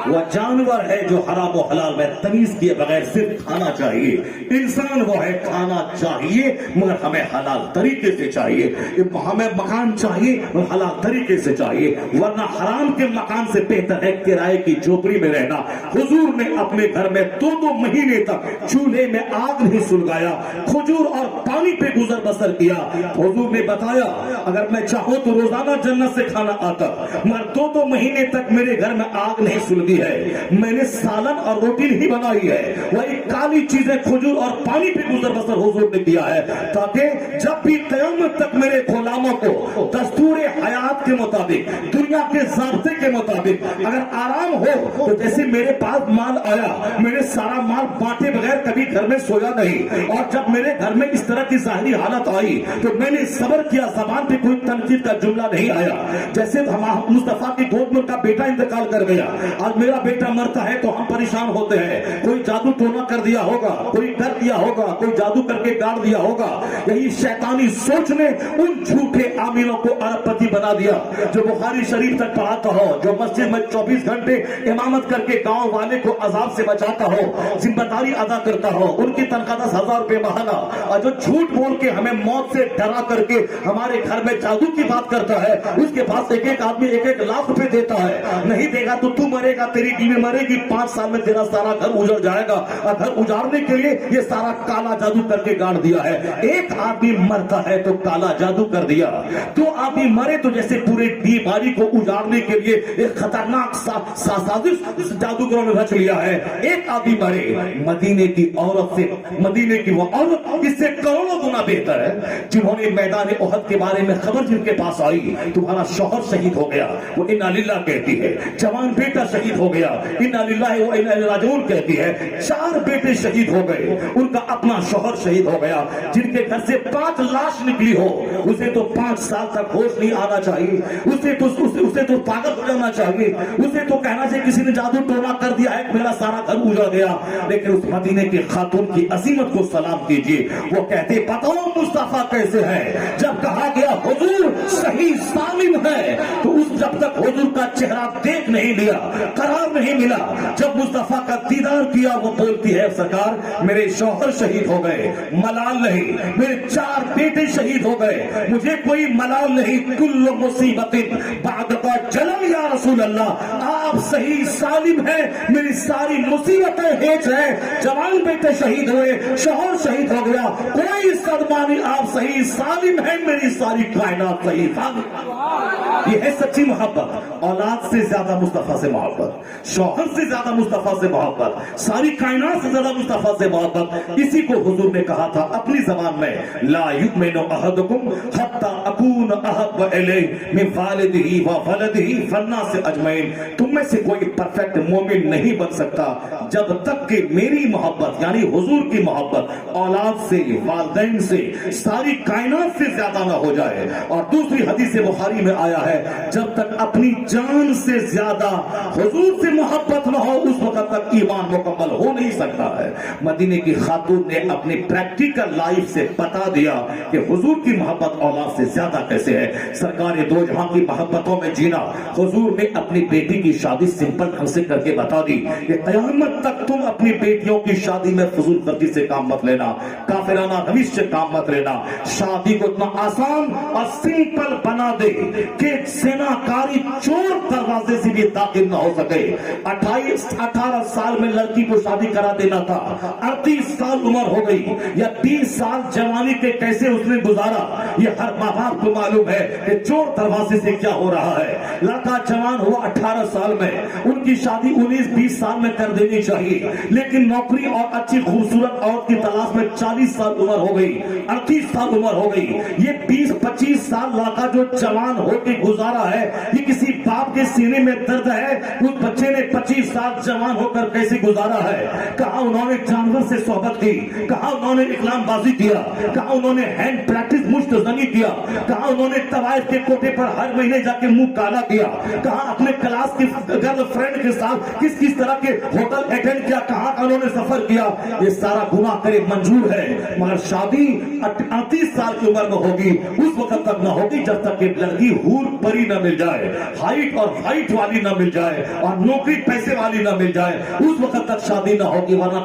वह जानवर है जो हराम और हलाल में तमीज किए बगैर सिर्फ खाना चाहिए, इंसान वो है खाना चाहिए मगर हमें हलाल तरीके से चाहिए, हमें मकान चाहिए और हलाल तरीके से चाहिए, वरना हराम के मकान से बेहतर है किराए की झोपड़ी में रहना। हुजूर ने अपने घर में 2 महीने तक चूल्हे में आग नहीं सुलगाया, खजूर और पानी पे गुजर बसर किया। हुजूर ने बताया अगर मैं चाहूं तो रोजाना जन्नत से खाना आता, मगर 2 महीने तक मेरे घर में आग नहीं सुलगी है, मैंने सालन और रोटी नहीं बनाई है, वही काली चीजें खजूर और पानी पे गुजर बसर हुजूर ने किया है, ताकि जब भी क़यामत तक मेरे गुलामों को दस्तूर हयात के मुताबिक, दुनिया के ज़ाब्ते के मुताबिक अगर आराम हो, तो जैसे मेरे पास माल आया, मैंने सारा माल बांटे बगैर कभी घर में सोया नहीं, और जब मेरे घर में इस तरह की ज़ाहिरी हालत आई तो मैंने सब्र किया, ज़बान पे कोई तनकीद का जुमला नहीं आया। जैसे हम मुस्तफा की गोद में का बेटा इंतकाल कर गया, आज मेरा बेटा मरता है तो हम परेशान होते हैं, कोई जादू टोना कर दिया होगा, कोई कर दिया होगा, कोई जादू करके गाड़ दिया होगा। यही शैतानी सोच ने उन झूठे आमीरों को अरबपति बना दिया जो बुखारी शरीफ तक पढ़ाता हो, जो मस्जिद में 24 घंटे इमामत करके गांव वाले को अजाब से बचाता हो, जिम्मेदारी अदा करता हो, उनकी तनख्वाह 10,000 रुपए महीना, और जो झूठ बोल के हमें मौत से डरा करके हमारे घर में जादू की बात करता है, उसके पास एक आदमी 1-1 लाख रुपए देता है, नहीं देगा तो तू मरेगा, तेरी बीवी मरेगी, 5 साल में तेरा सारा घर उजड़ जाएगा, और घर उजाड़ने के लिए ये सारा काला जादू करके गाड़ दिया है। एक आदमी मरता है तो काला जादू कर दिया, 2 आदमी मरे तो जैसे पूरे बीमारी को उजाड़ने के लिए एक खतरनाक साजिश जादूगरों ने रच लिया है। एक आदमी मरे, मदीने की औरत से, मदीने की वो औरत इससे करोड़ों गुना बेहतर है, जिन्होंने मैदान ओहद के बारे में खबर जिनके पास आई, तुम्हारा शौहर शहीद हो गया, वो इन्ना लिल्लाह कहती है, जवान बेटा शहीद हो गया, इन्ना लिल्लाह व इन्ना इलैहि राजिऊन कहती है, 4 बेटे शहीद हो गए, उनका अपना शौहर शहीद हो गया, जिनके घर से 5 लाश निकली हो, उसे तो 5 साल तक होश नहीं आना चाहिए, उसे तो पागल हो जाना चाहिए, उसे तो कहना चाहिए किसी ने जादू टोना कर दिया है, मेरा सारा घर उजड़ गया। लेकिन उस मदीने की खातून की अजीमत को सलाम कीजिए, वो कहते बताओ मुस्तफा कैसे है। जब कहा गया हुजूर सही सालिम है, तो उस जब तक हुजूर का चेहरा देख ब्रेक नहीं लिया, करार नहीं मिला। जब मुस्तफा का दीदार किया वो बोलती है सरकार मेरे शौहर शहीद हो गए, मलाल नहीं, मेरे 4 बेटे शहीद हो गए, मुझे कोई मलाल नहीं। कुल्लु मुसीबतिन बादका जलम या रसूल अल्लाह, आप सही सालिम है, मेरी सारी मुसीबतें हेज है। जवान बेटे शहीद हुए, शौहर शहीद हो गया, कोई सदमा नहीं, आप सही सालिम है, मेरी सारी कायनात सही सालिम। ये है सच्ची मोहब्बत, औलाद से ज्यादा मुस्तफा से मोहब्बत, शौहर से ज्यादा मुस्तफा से मोहब्बत, सारी कायनात से ज्यादा मुस्तफा से मोहब्बत। इसी को हुजूर ने कहा था अपनी जबान में, ला युमिनु अहदुकुम हत्ता अकून अहब्ब इलैहि मिन वालिदिही व वलदिही वन्नास अजमईन। तुम में से कोई परफेक्ट मोमिन नहीं बन सकता जब तक कि मेरी मोहब्बत यानी हुजूर की मोहब्बत औलाद से, वालिदैन से, सारी कायनात से ज्यादा ना हो जाए। और दूसरी हदीस बुखारी में आया है, जब तक अपनी जान से ज्यादा हुजूर से मोहब्बत न हो उस वक्त तक ईमान मुकम्मल हो नहीं सकता है। मदीने की खातून ने अपनी प्रैक्टिकल लाइफ से बता दिया कि हुजूर की मोहब्बत औलाद से ज्यादा कैसे है। सरकार दो जहां की मोहब्बतों में जीना, हुजूर ने अपनी बेटी की शादी सिंपल ढंग से करके बता दी कि कयामत तक तुम अपनी बेटियों की शादी में फजूल गर्दी से काम मत लेना, काफिराना रविश से काम मत लेना। शादी को इतना आसान और सिंपल बना दे कि सेनाकारी चोर दरवाजे से भी दाखिल न हो सके। 18 साल में लड़की को शादी करा देना था, 38 साल उम्र हो गई या 20 साल जवानी के कैसे उसने गुजारा, ये हर माँ बाप को मालूम है कि चोर दरवाजे से क्या हो रहा है। लड़का जवान हुआ 18 साल में, उनकी शादी 19-20 साल में कर देनी चाहिए, लेकिन नौकरी और अच्छी खूबसूरत औरत की तलाश में 40 साल उम्र हो गई, 38 साल उम्र हो गई। ये 20-25 साल लड़का जो जवान होकर गुजारा है, ये किसी बाप के सीने में दर्द है। उस बच्चे ने 25 साल जवान होकर कैसे गुजारा है। कहा उन्होंने जानवर से सोहबत की, कहा उन्होंने इकलामबाजी किया, कहा उन्होंने हैंड प्रैक्टिस मुश्तजनी किया, कहा उन्होंने तवाइफ के कोटे पर हर महीने जाके मुंह काला किया, कहा अपने क्लास की गर्लफ्रेंड के साथ किस किस तरह के होटल अटेंड किया, कहा उन्होंने सफर किया। ये सारा गुनाह करे मंजूर है, मगर शादी 38 साल की उम्र में होगी, उस वक्त तक न होगी जब तक कि लड़की हूर परी न मिल जाए, हाइट और फाइट वाली न मिल जाए और नौकरी पैसे वाली न मिल जाए, उस वक्त तक शादी न होगी। वरना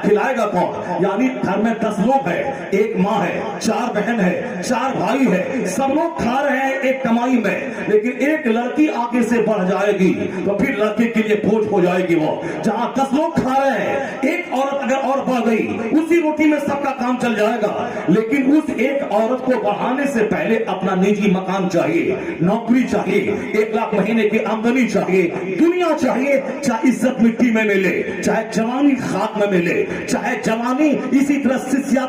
खिलाएगा कौन। यानी घर में 10 लोग हैं, एक माँ है, 4 बहन है, 4 भाई है, सब लोग खा रहे हैं एक कमाई में, लेकिन एक लड़की आगे से बढ़ जाएगी तो फिर लड़के के लिए बोझ हो जाएगी। वो जहां 10 लोग खा रहे हैं, एक औरत अगर और बढ़ गई, उसी रोटी में सबका काम चल जाएगा। लेकिन उस एक औरत को बढ़ाने से पहले अपना निजी मकान चाहिए, नौकरी चाहिए, 1 लाख महीने की आमदनी चाहिए, दुनिया चाहिए। चाहे इज्जत मिट्टी में मिले, चाहे जवानी खाक में मिले, चाहे जवानी इसी तरह सिस्कियां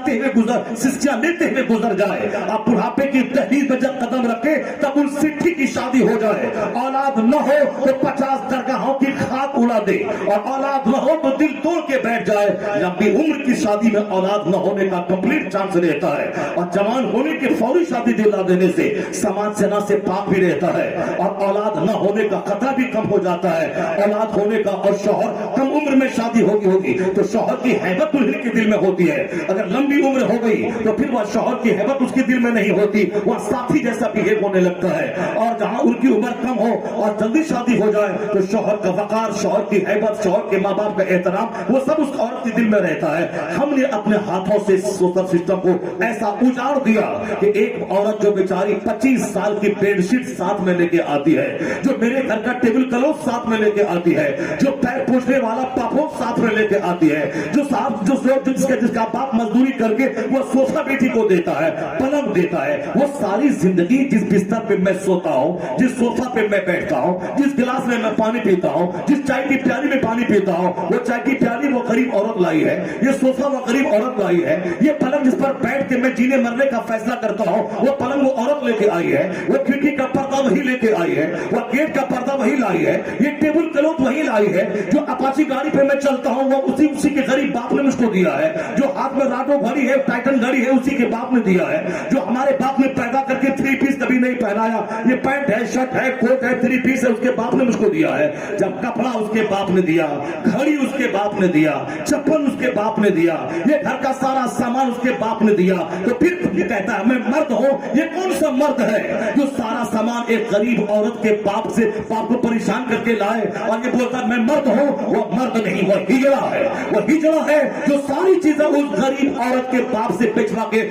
लेते हुए गुजर जाए, अब बुढ़ापे की तहलील में जब कदम रखे तब उन सिट्ठी की शादी हो जाए। औलाद न हो तो 50 दरगाहों की खाक उड़ा दे, और औलाद न हो तो दिल तोड़ के बैठ जाए। लंबी उम्र की शादी में औलाद न होने का कंप्लीट चांस रहता है, और जवान होने की फौरी शादी दिला देने से समाज सेना से पाक भी रहता है, और औलाद न होने का खतरा भी कम हो जाता है। औलाद होने का और शौहर कम उम्र में शादी होगी तो शौहर की हैबत दुल्हन के दिल में होती है। अगर लंबी उम्र हो गई तो फिर वह शौहर की हैबत उसके दिल में नहीं होती, वह साथी जैसा बिहेव होने लगता है। और जहां उनकी उम्र कम हो और जल्दी शादी हो जाए तो शौहर का वकार, शौहर की हैबत, शौहर के माँ बाप का एहतराम, वो सब उस औरत के दिल में रहता है। हमने अपने हाथों से सोशल सिस्टम को ऐसा उजाड़ दिया कि एक औरत जो बेचारी 25 साल की बेडशीट साथ में लेके आती है, जो मेरे घर का टेबल क्लॉथ साथ में लेके आती है, जो पैर पोछने वाला पापों साथ में लेके आती है, जिसका बाप मजदूरी करके वो सोफा बेटी को देता है, पलंग देता है, वो सारी जिंदगी जिस बिस्तर पे मैं सोता हूँ, जिस सोफा पे मैं बैठता हूँ, जिस गिलास में मैं पानी पीता हूँ, जिस चाय की प्याली में पानी पीता हूँ, वो चाय की प्याली वो गरीब औरत लाई है, ये सोफा वो गरीब औरत लाई है, ये पलंग जिस पर बैठ के मैं जीने मरने का फैसला करता हूँ, वो पलंग वो औरत लेके आई है, वो खिड़की का पर्दा वही लेके आई है, वो गेट का पर्दा वही लाई है, ये टेबल क्लॉथ वही लाई है, जो अपाची गाड़ी पे मैं चलता हूँ वो उसी के गरीब बाप ने मुझको दिया है, जो हाथ में राडो घड़ी है, टाइटन घड़ी है, उसी के बाप ने दिया है, जो हमारे बाप ने पैदा करके 3 पीस कभी नहीं पहनाया, ये पैंट है, शर्ट है, कोट है, 3 पीस है, उसके बाप ने मुझको दिया है। जब कपड़ा उसके बाप ने दिया, घड़ी उसके बाप ने दिया, चप्पल उसके बाप ने दिया, ये घर का सारा सामान उसके बाप ने दिया, तो फिर ये कहता है मैं मर्द हूं। ये कौन सा मर्द है जो सारा सामान ایک غریب عورت کے باپ کو پریشان کر کے لائے اور یہ بولتا میں مرد ہوں، وہ مرد نہیں، وہ ہجڑا ہے، وہ ہجڑا ہے جو ساری چیزیں اس غریب عورت کے باپ سے بچوا کے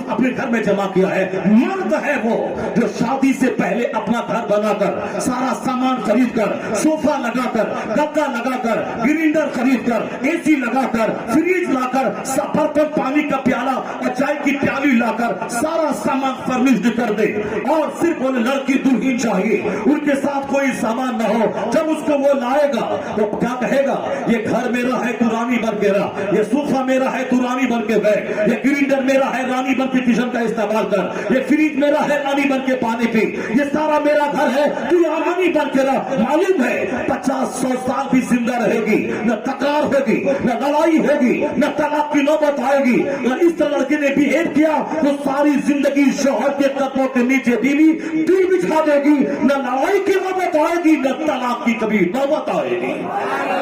اپنے گھر میں جمع کیا ہے۔ مرد ہے وہ جو شادی سے پہلے اپنا گھر بنا کر، سارا سامان خرید کر، صوفہ لگا کر، گدا لگا کر، گرینڈر خرید کر، اے سی لگا کر، فریج لا کر، سفر پر پانی کا پیالہ اور چائے کی پیالی لا کر سارا سامان فرنشڈ کر دے، اور صرف وہ لڑکی دلہن چاہیے، ان کے ساتھ کوئی سامان نہ ہو۔ جب اس کو وہ لائے گا وہ کیا کہے گا؟ یہ گھر میرا ہے تو رانی بن کے رہا، یہ صوفہ میرا ہے تو رانی بن کے بیٹھ، یہ گرینڈر میرا ہے رانی بن کے کچن کا استعمال کر، یہ فریج میرا ہے رانی بن کے پانی پی، یہ سارا میرا گھر ہے تو یہ رانی بن کے رہا۔ معلوم ہے 50-100 سال بھی زندہ رہے گی، نہ تکرار ہوگی، نہ لڑائی ہوگی، نہ طلاق کی نوبت آئے گی۔ اور اس طرح لڑکے نے بہیو کیا تو ساری زندگی شوہر کے قدموں کے نیچے بیوی دل بچھا دے گی، نہ لڑائی کی نوبت آئے گی، نہ طلاق کی کبھی نوبت آئے گی۔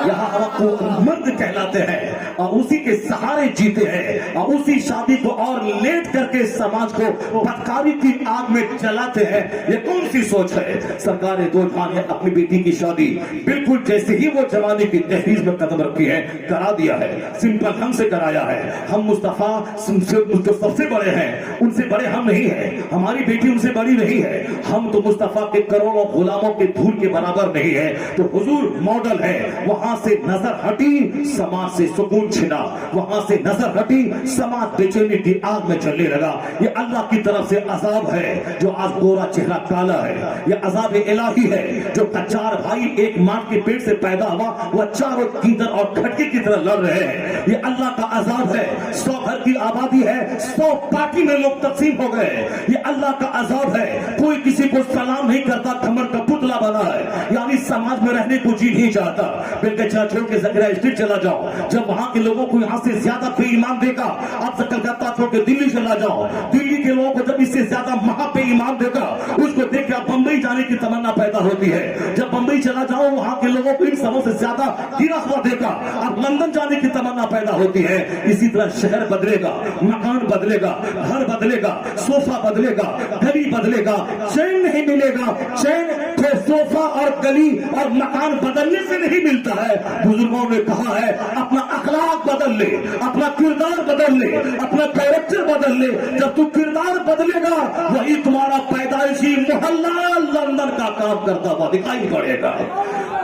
یہاں آپ کو مرد کہلاتے ہیں اور اسی کے سہارے جیتے ہیں اور اسی شادی کو اور لیٹ کر کے سماج کو بدکاری کی آگ میں جلاتے ہیں۔ یہ کون سی سوچ ہے؟ سرکار دو جہاں نے اپنی بیٹی کی شادی بالکل جیسے ہی وہ جوانی کی تحریز میں قدم رکھی ہے کرا دیا ہے، سمپل ہم سے کرایا ہے۔ ہم مصطفیٰ جو سب سے بڑے ہیں ان سے بڑے ہم نہیں ہیں، ہماری بیٹی ان سے بڑی نہیں ہے، ہم تو مصطفیٰ کے کروڑوں غلاموں کے دھول کے برابر نہیں ہے۔ تو حضور ماڈل ہے، وہاں سے نظر ہٹی سماج سے سکون چھنا، وہاں سے نظر ہٹی سماج بے چینی کی آگ میں چلنے لگا۔ یہ اللہ کی طرف سے عذاب ہے جو آج گورا چہرہ کالا ہے، یہ عذاب الہی ہے جو چار بھائی ایک ماں کے پیٹ سے پیدا ہوا وہ چاروں گیدڑ اور کھٹکے کی طرح لڑ رہے ہیں۔ یہ اللہ کا عذاب ہے، 100 گھر کی آبادی ہے، 100 پارٹی میں لوگ تقسیم ہو گئے۔ یہ اللہ کا عذاب ہے، کوئی کسی کو سلام نہیں کرتا، کمر کا پتلا بنا ہے، یعنی سماج میں رہنے کو جی نہیں چاہتا۔ بلکہ چھوڑ کے زکریا اسٹریٹ چلا جاؤ، جب وہاں کے لوگوں کو یہاں سے زیادہ بے ایمان دیکھا، آپ سے کلکتہ چھوڑ کے دلی چلا جاؤ، دلی کے لوگوں کو جب اس سے زیادہ وہاں پہ ایمان دیکھا، اس کو دیکھ کے آپ بمبئی جانے کی تمنا پیدا ہوتی ہے۔ جب بمبئی چلا جاؤ وہاں کے لوگوں کو ان سبوں سے زیادہ گرا ہوا دیکھا، اب لندن جانے کی تمنا پیدا ہوتی ہے۔ اسی طرح شہر بدلے گا، مکان بدلے گا، گھر بدلے گا، صوفہ بدلے گا، گلی بدلے گا، چین نہیں ملے گا۔ چین تو صوفہ اور گلی اور مکان بدلنے سے نہیں ملتا ہے۔ بزرگوں نے کہا ہے اپنا اخلاق بدل لے، اپنا کردار بدل لے، اپنا کیریکٹر بدل لے۔ جب تو کردار بدلے گا وہی تمہارا پیدائشی محلہ لندن کا کام کرتا ہوا دکھائی پڑے گا۔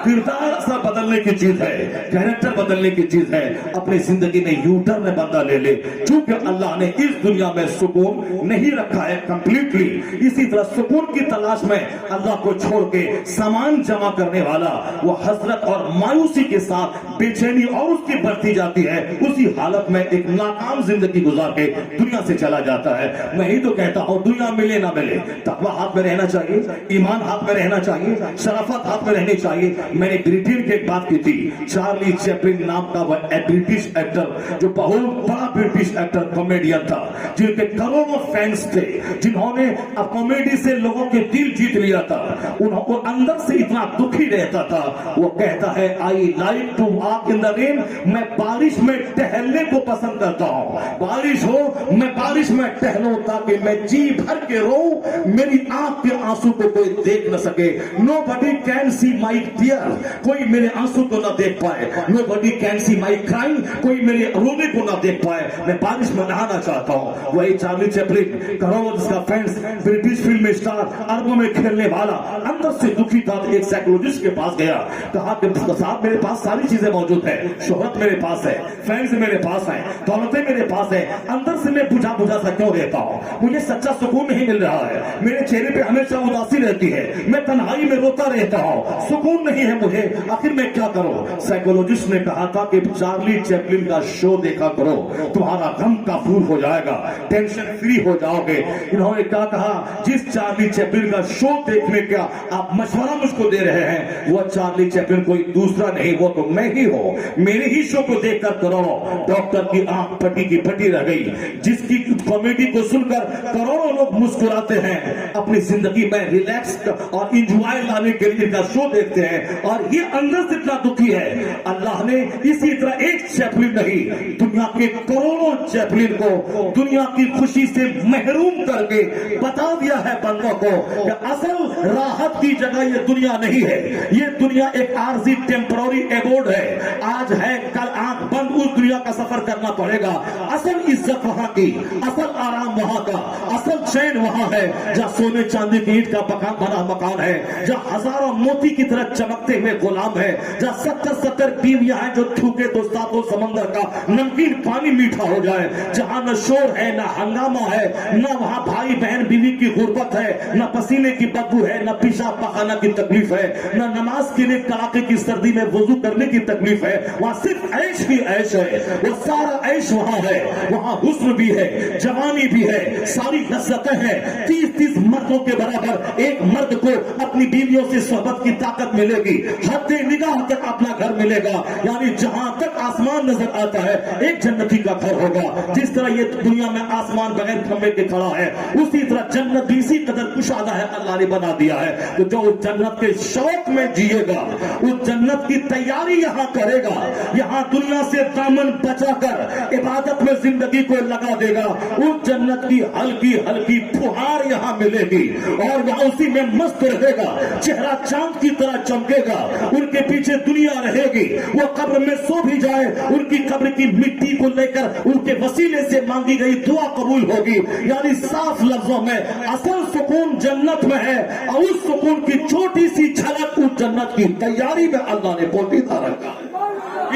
کردار اصل بدلنے کی چیز ہے، کیریکٹر بدلنے کی چیز ہے۔ اپنی زندگی میں یو ٹرن بندہ لے لے، چونکہ اللہ نے اس دنیا میں سکون نہیں رکھا ہے کمپلیٹلی۔ اسی طرح سکون کی تلاش میں اللہ کو چھوڑ کے سامان جمع کرنے والا وہ حسرت اور مایوسی کے ساتھ بے چینی اور اس کی بڑھتی جاتی ہے، اسی حالت میں ایک ناکام زندگی گزار کے دنیا سے چلا جاتا ہے۔ میں ہی تو کہتا ہوں دنیا ملے نہ ملے، تقویٰ ہاتھ میں رہنا چاہیے، ایمان ہاتھ میں رہنا چاہیے، شرافت ہاتھ میں رہنی چاہیے۔ میں نے برٹین کی ایک بات کی تھی، چارلی چیپلن نام کا وہ برٹش ایکٹر جو بہت بڑا برٹش ایکٹر کامیڈین تھا، جن کے کروڑوں فینس تھے، جنہوں نے اب کامیڈی سے لوگوں کے دل جیت لیا تھا۔ انہوں کو اندر سے اتنا دکھی رہتا تھا، وہ کہتا ہے I like to walk in the rain, میں بارش میں ٹہلنے کو پسند کرتا ہوں، بارش ہو میں بارش میں ٹہلوں تاکہ میں جی بھر کے روؤں، میری آنکھ کے آنسو کو کوئی دیکھ نہ سکے۔ Nobody can see my tears، کوئی میرے آنسو کو نہ دیکھ پائے۔ Nobody can see my crying، کوئی میرے رونے کو نہ دیکھ پائے۔ میں بارش میں نہانا چاہتا ہوں۔ وہی چارلی چیپلن، کروڑوں جس کا فینس، برٹش فلم اسٹار، اربوں میں کھیلنے والا، اندر سے دکھی تھا۔ ایک سائیکولوجسٹ کے پاس گیا، کہا کہ صاحب میرے پاس ساری چیزیں موجود ہیں، شہرت میرے پاس ہے، فینس میرے پاس ہیں، دولتیں میرے پاس ہیں، اندر سے میں بجھا بجھا سا کیوں رہتا ہوں؟ مجھے سچا سکون نہیں مل رہا ہے، میرے چہرے پہ ہمیشہ اداسی رہتی ہے، میں تنہائی میں روتا رہتا ہوں، سکون نہیں ہے مجھے، آخر میں کیا کروں؟ سائیکولوجسٹ نے کہا تھا کہ چارلی چیپلن کا شو دیکھا کرو، تمہارا غم کافور ہو جائے گا، ٹینشن فری ہو جاؤ گے۔ انہوں نے کیا کہا؟ جس چارلی چیپلن کا شو دیکھنے کا آپ مشورہ مجھ کو دے رہے ہیں، وہ چارلی چیپلن کوئی دوسرا نہیں، وہ تو میں ہی ہوں۔ میرے ہی شو کو دیکھ کر کروڑوں ڈاکٹر کی آنکھ پٹی کی پٹی رہ گئی، جس کی کامیڈی کو سن کر کروڑوں لوگ مسکراتے ہیں، اپنی زندگی میں ریلیکس اور انجوائے لانے کے لیے کا شو دیکھتے ہیں، اور یہ اندر سے اتنا دکھی ہے. اللہ نے اسی طرح ایک چیپلن نہیں, دنیا کے کروڑوں چیپلن کو دنیا کی خوشی سے محروم کر کے بتا دیا ہے بندوں کو کہ اصل راحت کی جگہ یہ دنیا نہیں ہے. یہ دنیا ایک عارضی ٹیمپرری ایبورڈ ہے, آج ہے کل آنکھ بند, اس دنیا کا سفر کرنا پڑے گا. اصل عزت وہاں کی, اصل آرام وہاں کا, اصل چین وہاں ہے جہاں سونے چاندی کی اینٹ کا بنا مکان ہے, جہاں ہزاروں موتی کی طرح چمکتے ہوئے غلام ہے, جہاں 70 بیویاں ہیں جو تھوکے تو ساتوں سمندر کا نمکین پانی میٹھا ہو جائے, جہاں نہ شور ہے نہ ہنگامہ ہے, نہ وہاں بھائی بہن بیوی کی غربت ہے, نہ پسینے کی بدبو ہے, نہ پیشاب پخانہ کی تکلیف ہے, نہ نماز کے لیے کڑاکے کی سردی میں وضو کرنے کی تکلیف ہے. وہاں صرف عیش کی عیش ہے, وہ سارا عیش وہاں ہے. وہاں حسن بھی ہے, جوانی بھی ہے, ساری لذتیں ہیں. 30 مردوں کے برابر ایک مرد کو اپنی بیویوں سے صحبت کی طاقت ملے گی, حد نگاہ تک اپنا گھر ملے گا, یعنی جہاں تک آسمان نظر آتا ہے ایک جنتی کا گھر ہوگا. جس طرح یہ دنیا میں آسمان بغیر کھمبے کے کھڑا ہے, اسی طرح جنت بھی اسی قدر کشادہ ہے, اللہ نے بنا دیا ہے. تو جو اس جنت کے شوق میں جیے گا, اس جنت کی تیاری یہاں کرے گا, یہاں دنیا سے دامن بچا کر عبادت میں زندگی کو لگا دے گا, اس جنت کی ہلکی ہلکی پھوہار یہاں ملے گی اور یہاں اسی میں مست رہے گا, چہرہ چاند کی طرح چمکے گا. ان کے پیچھے دنیا رہے گی, وہ قبر میں سو بھی جائے ان کی قبر کی مٹی کو لے کر ان کے وسیلے سے مانگی گئی دعا قبول ہوگی. یعنی صاف لفظوں میں اصل سکون جنت میں ہے, اور اس سکون کی چھوٹی سی جھلک اس جنت کی تیاری میں اللہ نے پوشیدہ رکھا.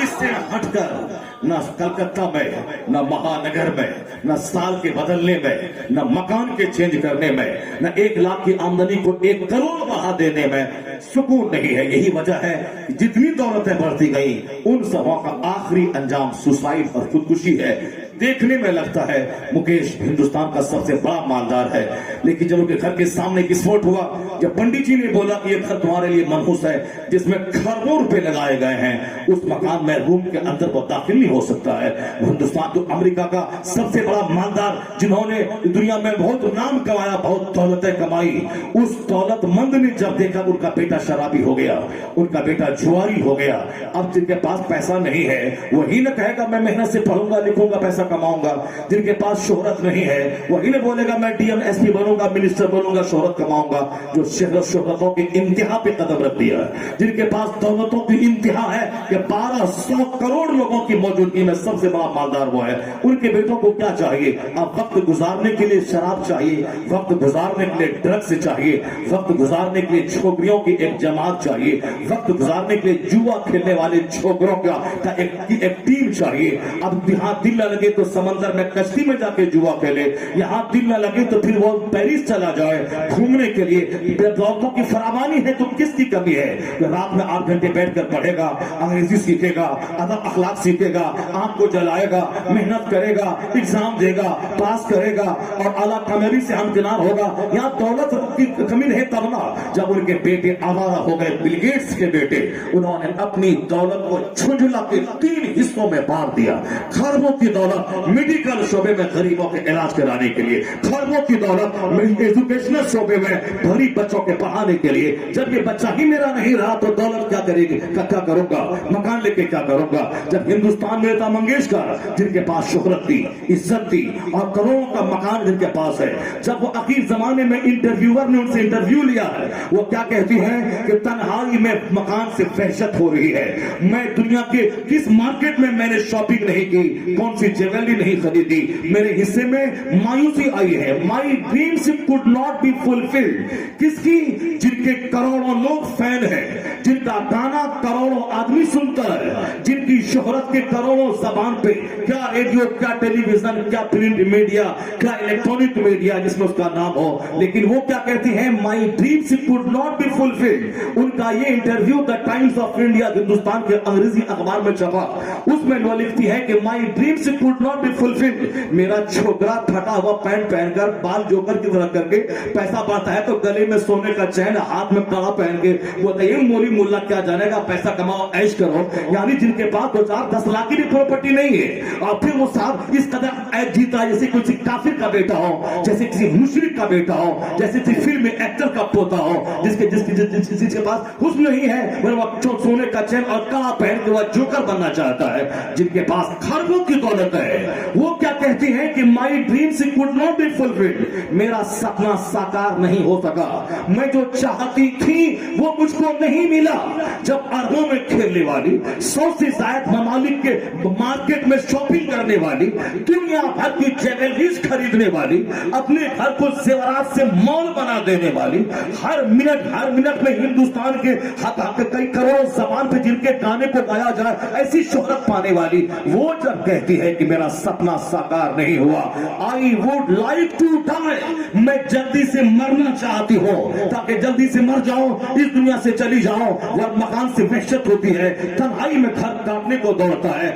اس سے ہٹ کر نہ کلکتہ میں, نہ مہانگر میں, نہ سال کے بدلنے میں, نہ مکان کے چینج کرنے میں, نہ 1 لاکھ کی آمدنی کو 1 کروڑ بڑھا دینے میں سکون نہیں ہے. یہی وجہ ہے جتنی دولتیں بڑھتی گئی ان سبوں کا آخری انجام سوسائڈ اور خودکشی ہے. دیکھنے میں لگتا ہے مکیش ہندوستان کا سب سے بڑا مالدار ہے, لیکن جب ان کے گھر کے سامنے وسفوٹ ہوا, جب پنڈت جی نے بولا کہ یہ گھر تمہارے لیے منحوس ہے جس میں کروڑوں روپے لگائے گئے ہیں, اس مکان میں روم کے اندر وہ داخل نہیں ہو سکتا ہے. ہندوستان تو امریکہ کا سب سے بڑا مالدار, جنہوں نے دنیا میں بہت نام کمایا, بہت دولتیں کمائی, اس دولت مند نے جب دیکھا ان کا بیٹا شرابی ہو گیا, ان کا بیٹا جواری ہو گیا, اب جن کے پاس پیسہ نہیں ہے وہی نہ کہے گا میں محنت سے پڑھوں گا لکھوں گا پیسہ کماؤں گا, جن کے پاس شہرت نہیں ہے وہی نہ بولے گا میں ڈی ایم ایس پی بنوں گا, منسٹر بنوں گا, شہرت کماؤں گا. جو شہرتوں کی انتہا پہ قدم رکھ دیا ہے, جن کے پاس دولتوں کی انتہا ہے کہ 1200 کروڑ لوگوں کی موجودگی میں سب سے بڑا مالدار وہ ہے, ان کے بیٹوں کو کیا چاہیے؟ اب وقت گزارنے کے لیے شراب چاہیے, وقت گزارنے کے لیے ڈرگس چاہیے, وقت گزارنے کے لیے چھوکریوں کی ایک جماعت چاہیے, وقت گزارنے کے لیے جوا کھیلنے والے چھوکروں کا ایک ٹیم چاہیے. اب یہاں دل نہ لگے تو سمندر میں کشتی میں جا کے جوا کھیلے, یہاں دل نہ لگے تو پھر وہ پیرس چلا جائے گھومنے کے لیے. دولتوں کی فراوانی ہے تو کس کی کمی ہے؟ رات میں 8 گھنٹے بیٹھ کر پڑھے گا, انگریزی سیکھے گا, ادب اخلاق سیکھے گا, آنکھ کو جلائے گا, محنت کرے گا, ایگزام دے گا, پاس کرے گا اور اعلیٰ کامیابی سے ہمکنار ہوگا. یہاں دولت کی کمی نہیں تب نا جب ان کے بیٹے آوارہ ہو گئے. بل گیٹس کے بیٹے, انہوں نے اپنی دولت کو جھنجھلا کے 3 حصوں میں بانٹ دیا. کھربوں کی دولت میڈیکل شعبے میں غریبوں کے علاج کرانے کے لیے, کھربوں کی دولت ایجوکیشنل شعبے میں غریب بچوں کے پڑھانے کے لیے. جب یہ بچہ ہی میرا نہیں رہا تو دولت کیا کرے گی, کیا کروں گا, مکان لے کے کیا کروں گا. جب ہندوستان میں لتا منگیشکر جن کے پاس شہرت تھی, عزت تھی اور کروڑوں کا مکان جن کے پاس ہے, جب وہ اخیر زمانے میں انٹرویور نے ان سے انٹرویو لیا ہے, وہ کیا کہتی ہیں کہ تنہائی میں مکان سے وحشت ہو رہی ہے, میں دنیا کے کس مارکیٹ میں نے شاپنگ نہیں کی, کون سی جیولری نہیں خریدی, میرے حصے میں مایوسی آئی ہے. مائی dreams could not be fulfilled. کس کی؟ جن کے کروڑوں لوگ فین ہیں, جن کا گانا کروڑوں آدمی سنتا ہے, جن کی شہرت کے کروڑوں زبان پہ, کیا ریڈیو, کیا ٹیلی ویژن, کیا پرنٹ میڈیا, کیا الیکٹرانک میڈیا جس میں اس کا نام ہو, لیکن وہ کیا کہتی ہیں my dreams could not be fulfilled. ان کا یہ interview the Times of India Hindustan کے انگریزی اخبار میں چھپا, اس میں وہ لکھتی ہے کہ مائی dreams could not be fulfilled. میرا چھوکرا پھٹا ہوا پینٹ پہن کر بال جوکر کی طرح کر کے پیسہ پاتا ہے تو گلے میں سونے کا چین, ہاتھ میں کڑا پہن کے, وہ مولی ملا کیا جانے گا, پیسہ کماؤ عیش کرو. یعنی جن کے پاس وہ 4-10 लाख की भी प्रॉपर्टी नहीं है, और फिर वो साहब इस कदर ऐश जीता है जैसे किसी काफिर का बेटा हो, जैसे किसी मुशरिक का बेटा हो, जैसे किसी फिल्म में एक्टर का पोता हो, जिसके पास हुस्न नहीं है, वो सोने का चैन और कड़ा पहन के वह जोकर बनना चाहता है, जिनके पास खरबों की दौलत है, वो क्या कहती है कि my dreams could not be fulfilled, मेरा सपना साकार नहीं हो सका, मैं जो चाहती थी वो मुझको नहीं मिला। जब अरबों में खेलने वाली, 100 से ज्यादा ममालिक के मार्केट में शॉपिंग करने वाली, दुनिया भर की ज्वेलरीज खरीदने वाली, अपने घर को जेवरात से मॉल बना देने वाली, हर मिनट में हिंदुस्तान के कई करोड़ जबान पे जिनके गाने को गाया जाए ऐसी शोहरत पाने वाली, वो जब कहती है कि मेरा सपना साकार नहीं हुआ, I would like to die, मैं जल्दी से मरना चाहती हूँ ताकि जल्दी से मर जाओ, इस दुनिया से चली जाओ। वह मकान से वहशत होती है, तन्हाई में घर काटने को दौड़ता है,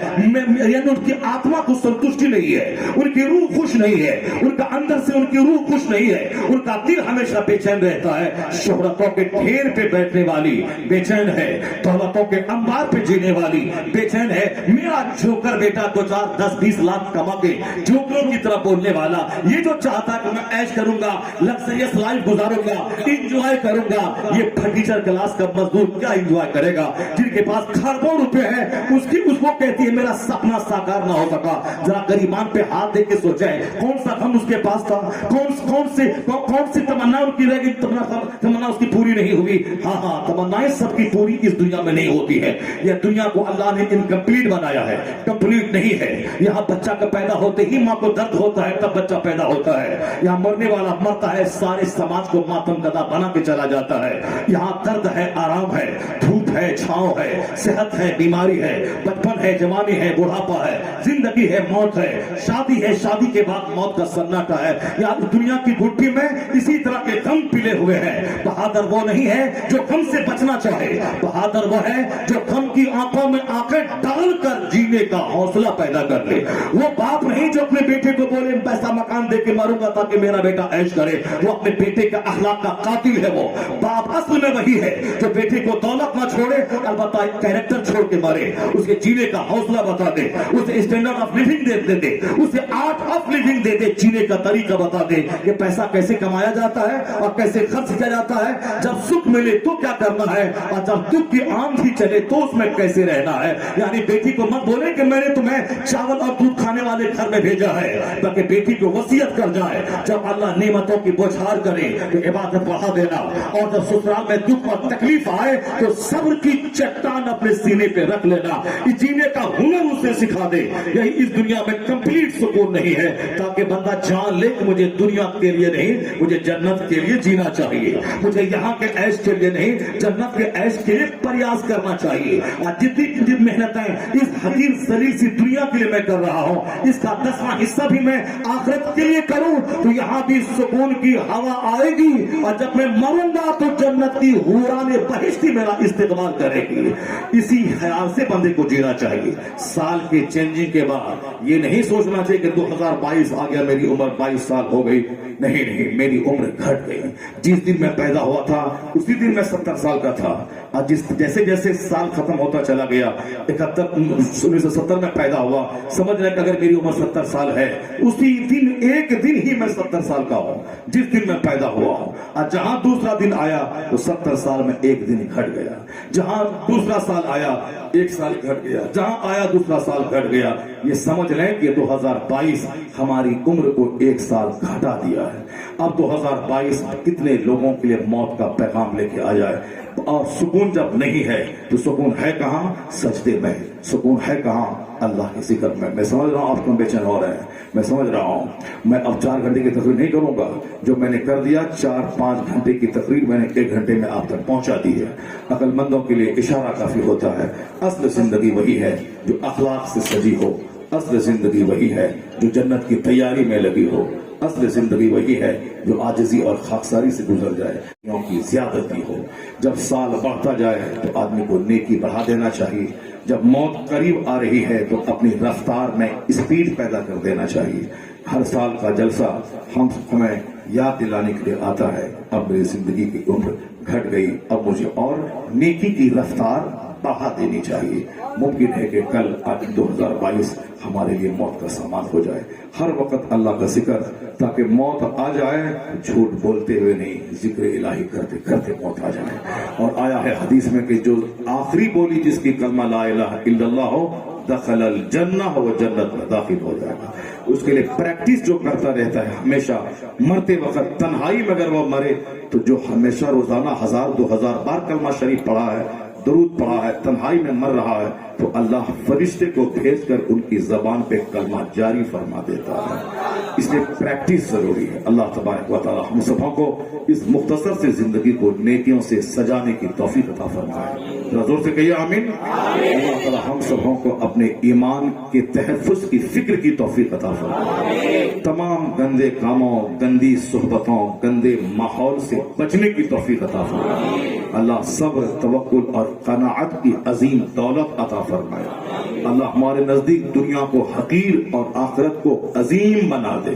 यानी उनकी आत्मा को संतुष्टि नहीं है, उनकी रूह खुश नहीं है, उनका अंदर से उनकी रूह खुश नहीं है, उनका दिल हमेशा बेचैन रहता है। शोहरतों के ढेर पे बैठने वाली बेचैन है, दौलतों के अंबार पे जीने वाली बेचैन है। मेरा जोकर बेटा 2-4-10-20 लाख कमा के जोकरों की तरह बोलने वाला, ये जो चाहता है कि मैं ऐश करूंगा, लग्जरियस लाइफ गुजारूंगा, इंजॉय करूंगा, ये फर्नीचर क्लास का मजदूर क्या इंजॉय करेगा? जिनके पास खरबों रुपए है, उसको कहती है मेरा सपना साकार ना हो सका। जरा गरीबान पे हाथ दे के सोचे, कौन सा गम उसके पास था, कौन सी तमन्ना उनकी रह गई, तमन्ना उसकी पूरी नहीं हुई। हाँ, तमन्नाएं सबकी पूरी इस दुनिया में नहीं होती है। यह दुनिया को अल्लाह ने इनकम्प्लीट बनाया है, कंप्लीट नहीं है। यहाँ बच्चा का पैदा होते ही माँ को दर्द होता है, तब बच्चा पैदा होता है। यहाँ मरने वाला मरता है, सारे समाज को मातम कदा बना के चला जाता है। यहाँ दर्द है, आराम है, धूप है, छांव है, सेहत है, बीमारी है, बचपन है, जवानी है, बुढ़ापा है, जिंदगी है, मौत है, शादी है, शादी के बाद मौत का सन्नाटा है। यहाँ दुनिया की घुट्टी में इसी तरह के गम पिले हुए हैं। बहादुर वो नहीं है जो गम से बचना चाहे, बहादुर वो है जो गम की आंखों में आंखें डालकर जीने का हौसला पैदा कर ले। वो बाप नहीं जो अपने बेटे को बोले पैसा मकान दे के मारूंगा ताकि मेरा बेटा ऐश करे, वो अपने बेटे का अखलाक का कातिल है। वो बाप असल में वही है जो बेटे को दौलत ना छोड़े, अलबत्ता कैरेक्टर छोड़ के मारे, उसके जीने का हौसला बता दे, उसे स्टैंडर्ड ऑफ लिविंग दे, उसे आर्ट ऑफ लिविंग दे, जीने का तरीका बता दे कि पैसा कैसे कमाया जाता है और कैसे खर्च किया जाता है। जब सुख मिले तो क्या करना है और जब दुख की आंधी चले तो उसमें कैसे रहना है। यानी बेटी को मत बोले कि मैंने तुम्हें चावल और दूध खाने वाले घर में भेजा है, ताकि बेटी को वसीयत कर जाए जब अल्लाह नेमतों की बौछार करे तो इबादत बढ़ा देना, और जब ससुराल में दुख और तकलीफ आए तो सब्र की चट्टान अपने सीने पे रख लेना। इस जीने का हुनर उसे सिखा दे। यही इस दुनिया में कंप्लीट सुकून नहीं है, ताकि बंदा जान ले कि मुझे दुनिया के लिए नहीं, मुझे जन्नत के लिए जीना चाहिए, मुझे यहाँ के ऐश के लिए नहीं, जन्नत के ऐश के लिए प्रयास करना चाहिए। और जितनी मेहनतें इस हकीर सलील सी दुनिया के लिए मैं कर रहा हूँ, इसका 10वां हिस्सा भी मैं आखिरत के लिए करूँ तो यहाँ भी सुकून की हवा आएगी, और जब मैं मरूंगा तो जन्नत की हुराने बहिश्ती मेरा इस्तेमाल करेगी। इसी ख्याल से बंदे को जीना चाहिए। साल के चेंजिंग के बाद ये नहीं सोचना चाहिए कि 2022 आ गया, मेरी उम्र 22 साल हो गई। नहीं, मेरी उम्र घट गई। जिस दिन मैं पैदा हुआ था उसी दिन मैं 70 साल का था, और जैसे जैसे साल खत्म होता चला गया, 1970 में पैदा हुआ, समझ रहे कि अगर मेरी उम्र 70 साल है, उसी दिन एक दिन ही मैं 70 साल का हूं, जिस दिन मैं पैदा हुआ हूं। और जहां दूसरा दिन आया तो 70 साल में एक दिन घट गया, जहां दूसरा साल आया 1 साल घट गया, जहां आया दूसरा साल घट गया। ये समझ लें कि 2022 हमारी उम्र को 1 साल घटा दिया है। अब 2022 कितने लोगों के लिए मौत का पैगाम लेके आ जाए। और सुकून जब नहीं है तो सुकून है कहां? सजदे में। सुकून है कहां? अल्लाह के जिक्र में। मैं समझ रहा हूं आप क्यों बेचैन हो रहे हैं, मैं समझ रहा हूं। मैं अब 4 घंटे की तकरीर नहीं करूंगा, जो मैंने कर दिया 4-5 घंटे की तकरीर मैंने 1 घंटे में आप तक पहुंचा दी है। अक्लमंदों के लिए इशारा काफी होता है। असल जिंदगी वही है जो अखलाक से सजी हो, असल जिंदगी वही है जो जन्नत की तैयारी में लगी हो, असल जिंदगी वही है जो आजिजी और खाकसारी से गुजर जाए, क्योंकि ज्यादती हो। जब साल बढ़ता जाए तो आदमी को नेकी बढ़ा देना चाहिए। जब मौत करीब आ रही है तो अपनी रफ्तार में स्पीड पैदा कर देना चाहिए। हर साल का जलसा हमें याद दिलाने के लिए आता है, अब मेरी जिंदगी की उम्र घट गई, अब मुझे और नेकी की रफ्तार बढ़ा देनी चाहिए। मुमकिन है कि कल 2022 हमारे लिए मौत का सामान हो जाए। हर वक्त अल्लाह का जिक्र, ताकि मौत आ जाए झूठ बोलते हुए नहीं, जिक्र इलाही करते करते मौत आ जाए। और आया है हदीस में कि जो आखिरी बोली जिसकी कलमा ला इलाहा इल्लल्लाह हो, दखलल जन्नह हो, जन्नत में दाखिल हो जाएगा। उसके लिए प्रैक्टिस जो करता रहता है हमेशा, मरते वक्त तन्हाई में अगर वो मरे तो जो हमेशा रोजाना 1000-2000 बार कलमा शरीफ पढ़ा है, दरूद पढ़ा है, तन्हाई में मर रहा है, तो अल्लाह फरिश्ते को भेजकर उनकी जबान पे कलमा जारी फरमा देता है। इसलिए प्रैक्टिस जरूरी है। अल्लाह तबारक व तआला हम सबों को इस मुख्तसर से जिंदगी को नेकियों से सजाने की तौफीक अता फरमाए। जोर से कहिए आमीन। अल्लाह ताला हम सबों को अपने ईमान के तहफ़्फ़ुज़ की फिक्र की तौफीक अता फरमाए। तमाम गंदे कामों, गंदी सोहबतों, गंदे माहौल से बचने की तौफीक अता फरमाए। अल्लाह सब्र, तवक्कुल और क़नाअत की अजीम दौलत अता फरमाए। अल्लाह हमारे नजदीक दुनिया को हकीर और आखिरत को अजीम बना दे।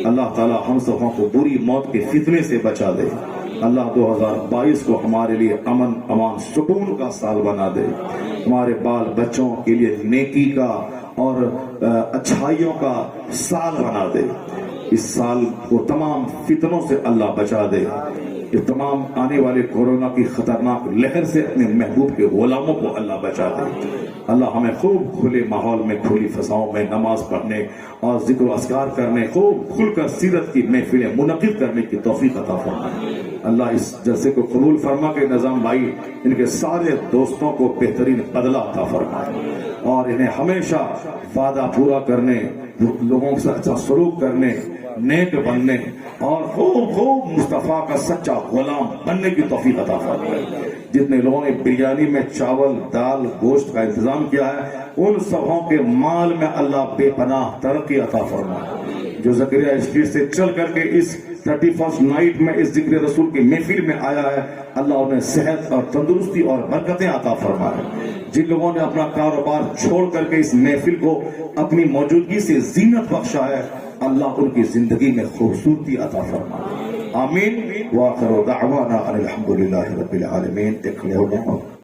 अल्लाह ताला हम सबों को बुरी मौत के फितने से बचा दे। अल्लाह 2022 को हमारे लिए अमन, अमान, सुकून का साल बना दे। हमारे बाल बच्चों के लिए नेकी का और अच्छाइयों का साल बना दे। इस साल को तमाम फितनों से अल्लाह बचा दे। ये तमाम आने वाले कोरोना की खतरनाक लहर से अपने महबूब के गुलामों को अल्लाह बचा दे। अल्लाह हमें खूब खुले माहौल में, खुली फसाओं में नमाज पढ़ने और जिक्र अस्कार करने, खूब खुलकर सीरत की महफिलें मुनक़िद करने की तौफीक अता फरमाए। अल्लाह इस जलसे को कबूल फरमा के निज़ाम भाई, इनके सारे दोस्तों को बेहतरीन बदला अता फरमाए और इन्हें हमेशा वादा पूरा करने, लोगों से अच्छा सलूक करने, नेक बनने और खूब मुस्तफा का सच्चा गुलाम बनने की तौफीक अता फरमाए। जितने लोगों ने बिरयानी में चावल, दाल, गोश्त का इंतजाम किया है, उन सबों के माल में अल्लाह बेपनाह तरक्की अता फरमाए। जो ज़करिया स्ट्रीट से चल करके इस 31st नाइट में इस जिक्र रसूल की महफिल में आया है, अल्लाह उन्हें सेहत और तंदुरुस्ती और बरकतें अता फरमाए। जिन लोगों ने अपना कारोबार छोड़ करके इस महफिल को अपनी मौजूदगी से जीनत बख्शा है, अल्लाह उनकी जिंदगी में खूबसूरती अता फरमाए। आमीन। व आखिर दाअवाना अनिल हम्दुलिल्लाहि रब्बिल आलमीन।